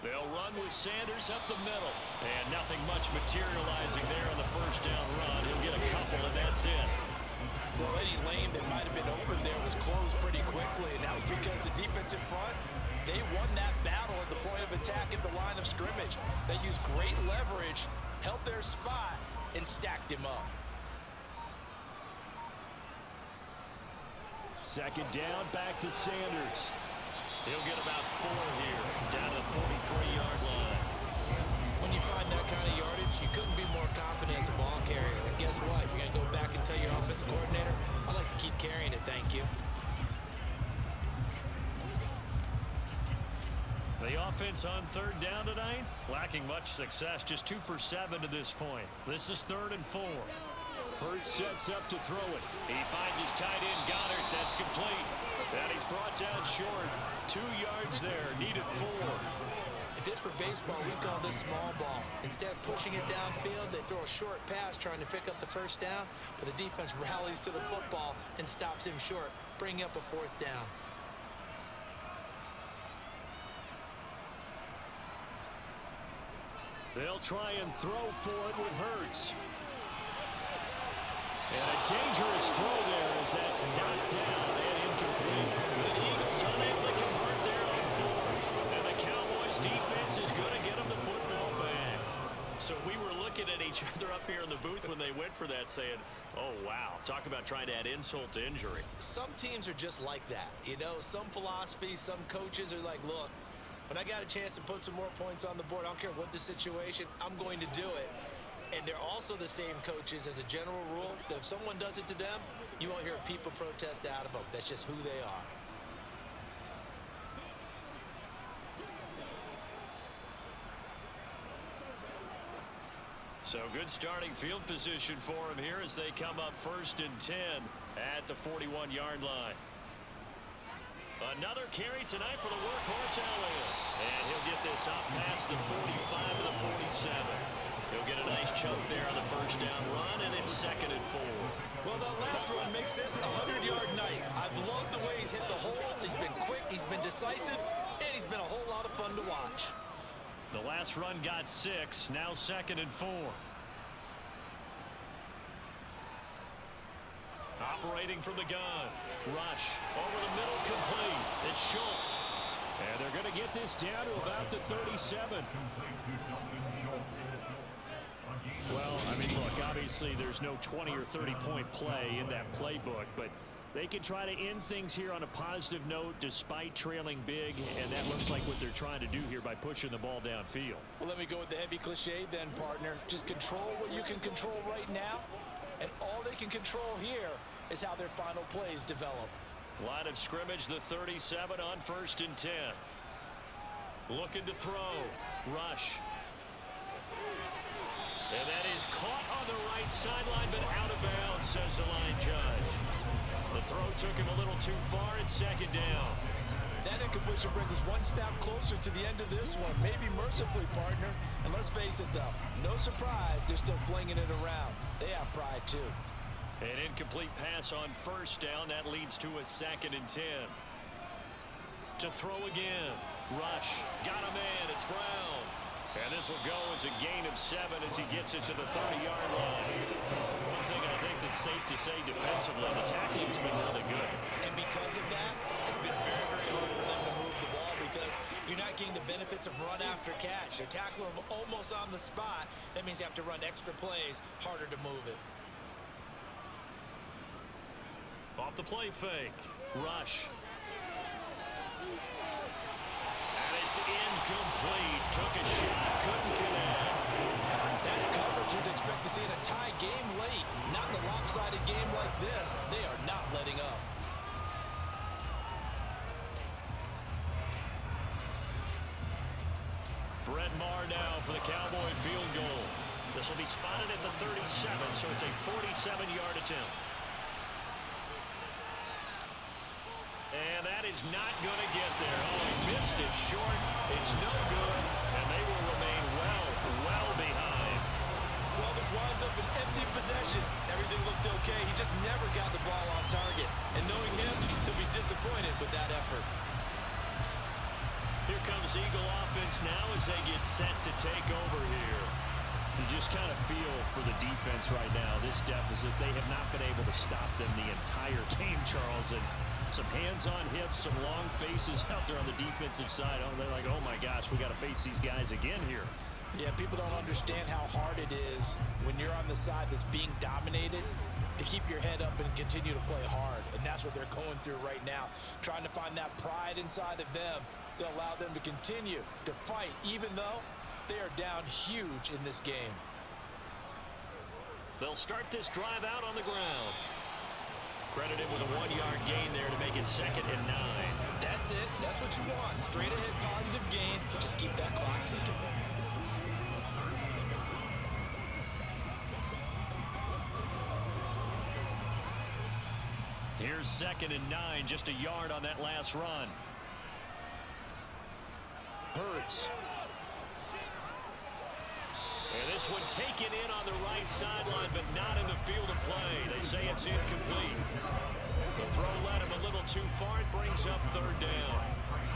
They'll run with Sanders up the middle. And nothing much materializing there on the first down run. He'll get a couple, and that's it. Well, any lane that might have been open there was closed pretty quickly, and that was because the defensive front, they won that battle at the point of attack at the line of scrimmage. They used great leverage, held their spot, and stacked him up. 2nd down, back to Sanders. He'll get about 4 here, down to the 43-yard line. When you find that kind of yardage, you couldn't be more confident as a ball carrier. And guess what? You're going to go back and tell your offensive coordinator, I'd like to keep carrying it, thank you. The offense on 3rd down tonight, lacking much success, just 2 for 7 to this point. This is 3rd and 4. Hurts sets up to throw it. He finds his tight end, Goddard. That's complete. And he's brought down short. 2 yards there, needed 4. If this were baseball, we call this small ball. Instead of pushing it downfield, they throw a short pass trying to pick up the 1st down, but the defense rallies to the football and stops him short, bringing up a 4th down. They'll try and throw for it with Hurts. And a dangerous throw there as that's knocked down and incomplete. The Eagles unable to convert there on 4th. And the Cowboys defense is going to get them the football back. So we were looking at each other up here in the booth when they went for that saying, oh, wow, talk about trying to add insult to injury. Some teams are just like that. You know, some philosophies, some coaches are like, look, when I got a chance to put some more points on the board, I don't care what the situation, I'm going to do it. And they're also the same coaches as a general rule that if someone does it to them, you won't hear people protest out of them. That's just who they are. So good starting field position for him here as they come up 1st and 10 at the 41-yard line. Another carry tonight for the workhorse Elliott. And he'll get this up past the 45 to the 47. He'll get a nice chunk there on the 1st down run, and it's 2nd and 4. Well, the last run makes this a 100-yard night. I've loved the way he's hit the holes. He's been quick, he's been decisive, and he's been a whole lot of fun to watch. The last run got 6, now 2nd and 4. Operating from the gun. Rush over the middle, complete. It's Schultz. And they're going to get this down to about the 37. Well, I mean, look, obviously there's no 20 or 30-point play in that playbook, but they can try to end things here on a positive note despite trailing big, and that looks like what they're trying to do here by pushing the ball downfield. Well, let me go with the heavy cliche then, partner. Just control what you can control right now, and all they can control here is how their final plays develop. Line of scrimmage, the 37 on 1st and 10. Looking to throw. Rush. And that is caught on the right sideline, but out of bounds, says the line judge. The throw took him a little too far. It's 2nd down. That incompletion brings us one step closer to the end of this one. Maybe mercifully, partner. And let's face it, though, no surprise, they're still flinging it around. They have pride, too. An incomplete pass on 1st down. That leads to a 2nd and 10. To throw again. Rush. Got a man. It's Brown. And this will go as a gain of 7 as he gets it to the 30-yard line. One thing I think that's safe to say defensively, the tackling's been really good. And because of that, it's been very, very hard for them to move the ball because you're not getting the benefits of run after catch. They're tackling them almost on the spot. That means you have to run extra plays, harder to move it. Off the play fake. Rush. And it's incomplete. took a shot, couldn't connect. That's coverage you'd expect to see in a tie game late. Not in a lopsided game like this. They are not letting up. Brett Maher now for the Cowboy field goal. This will be spotted at the 37, so it's a 47-yard attempt. And that is not going to get there. Oh, he missed it short. It's no good, and they will remain well behind. Well, this winds up an empty possession. Everything looked okay. He just never got the ball on target. And knowing him, he'll be disappointed with that effort. Here comes Eagle offense now as they get set to take over here. You just kind of feel for the defense right now. This deficit, they have not been able to stop them the entire game, Charles. And some hands on hips, some long faces out there on the defensive side. Oh, they're like, oh my gosh, we got to face these guys again here. Yeah, people don't understand how hard it is when you're on the side that's being dominated to keep your head up and continue to play hard. And that's what they're going through right now, trying to find that pride inside of them to allow them to continue to fight, even though they are down huge in this game. They'll start this drive out on the ground. Credited with a 1-yard gain there to make it 2nd and 9. That's it. That's what you want. Straight ahead positive gain. Just keep that clock ticking. Here's 2nd and 9, just a yard on that last run. Hurts. And this one taken in on the right sideline, but not in the field of play. They say it's incomplete. The throw led him a little too far. It brings up 3rd down.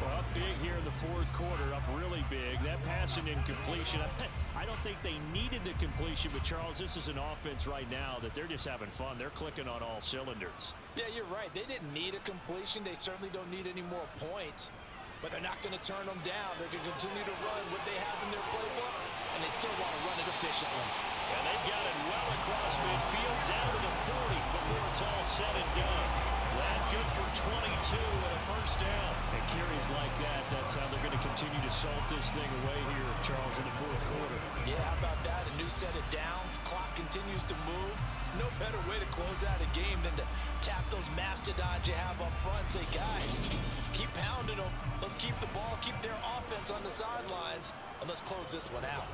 Well, up big here in the 4th quarter, up really big. That passing incompletion, I don't think they needed the completion, but Charles, this is an offense right now that they're just having fun. They're clicking on all cylinders. Yeah, you're right. They didn't need a completion. They certainly don't need any more points, but they're not going to turn them down. They're going to continue to run what they have in their playbook, and they still want to run it efficiently. And they've got it well across midfield, down to the 40 before it's all said and done. That good for 22 and a 1st down. And carries like that, that's how they're going to continue to salt this thing away here, Charles, in the 4th quarter. Yeah, how about that? A new set of downs. Clock continues to move. No better way to close out a game than to tap those mastodons you have up front and say, guys, keep pounding them. Let's keep the ball, keep their offense on the sidelines, and let's close this one out.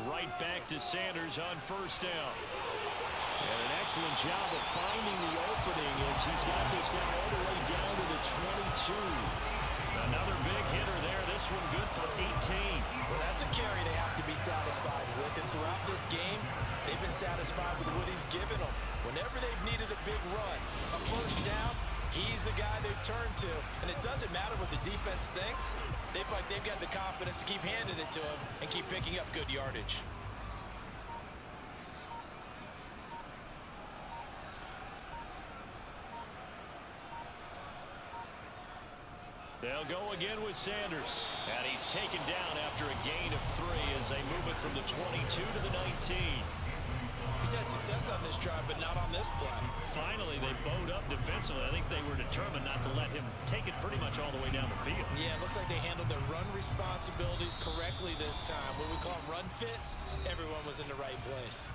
Right back to Sanders on 1st down. And an excellent job of finding the opening as he's got this now all the way down to the 22. Another big hitter there. This one good for 18. Well, that's a carry they have to be satisfied with. And throughout this game, they've been satisfied with what he's given them. Whenever they've needed a big run, a 1st down, he's the guy they've turned to. And it doesn't matter what the defense thinks. They've got the confidence to keep handing it to him and keep picking up good yardage. They'll go again with Sanders. And he's taken down after a gain of 3 as they move it from the 22 to the 19. He's had success on this drive, but not on this play. Finally, they bowed up defensively. I think they were determined not to let him take it pretty much all the way down the field. Yeah, it looks like they handled their run responsibilities correctly this time. What we call them run fits, everyone was in the right place.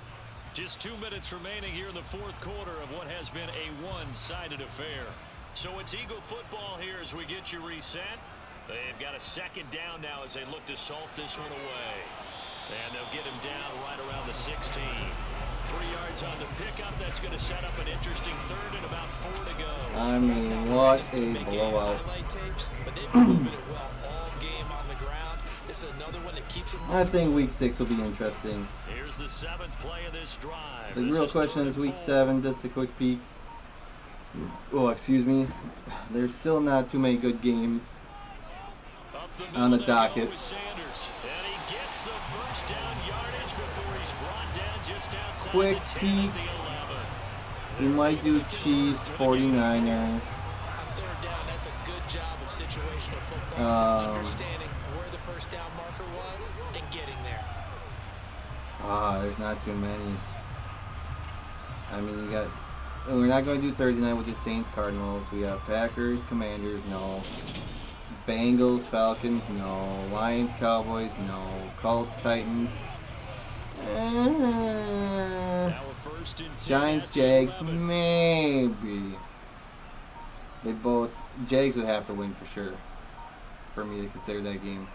Just 2 minutes remaining here in the 4th quarter of what has been a one-sided affair. So it's Eagle football here as we get you reset. They've got a 2nd down now as they look to salt this one away. And they'll get him down right around the 16. 3 yards on the pickup. That's going to set up an interesting 3rd and about 4 to go. I mean, what a blowout. I think week 6 will be interesting. Here's the 7th play of this drive. The real question is week 7, just a quick peek. Oh, excuse me. There's still not too many good games on the docket. Quick peek. We might do Chiefs 49ers. Third down, that's a good job of situational football. Understanding where the 1st down marker was and getting there. There's not too many. I mean, you got. We're not going to do Thursday night with the Saints Cardinals. We got Packers Commanders, no. Bengals Falcons, no. Lions Cowboys, no. Colts Titans. Giants Jags, maybe. They both. Jags would have to win for sure for me to consider that game.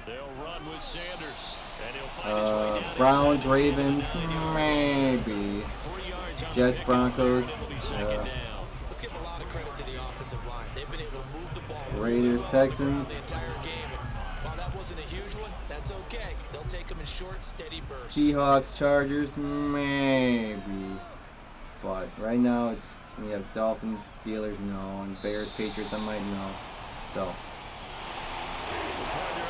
They'll run with Sanders, and he'll find his way down Browns Ravens, maybe. Jets Broncos. Let's give a lot of credit to the offensive line. They've been able to move the ball. Raiders Texans. The entire game. And while that wasn't a huge one, that's okay. They'll take them in short, steady bursts. Seahawks Chargers, maybe. But right now it's we have Dolphins Steelers, no, and Bears Patriots, I might know. So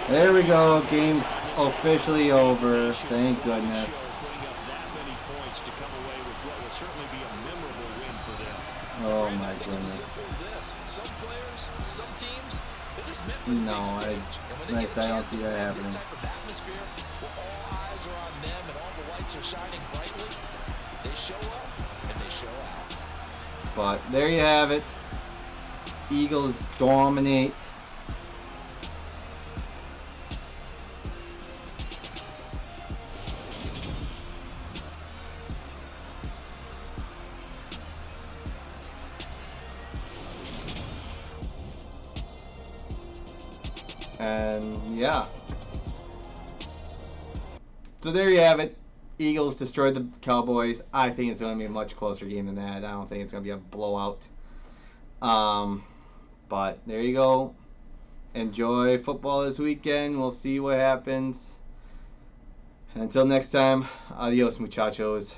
there we go. Game's officially over. Thank goodness. Oh my goodness. No, I don't see that happening. But there you have it. Eagles dominate. And yeah. So there you have it. Eagles destroyed the Cowboys. I think it's going to be a much closer game than that. I don't think it's going to be a blowout. But there you go. Enjoy football this weekend. We'll see what happens. And until next time, adios, muchachos.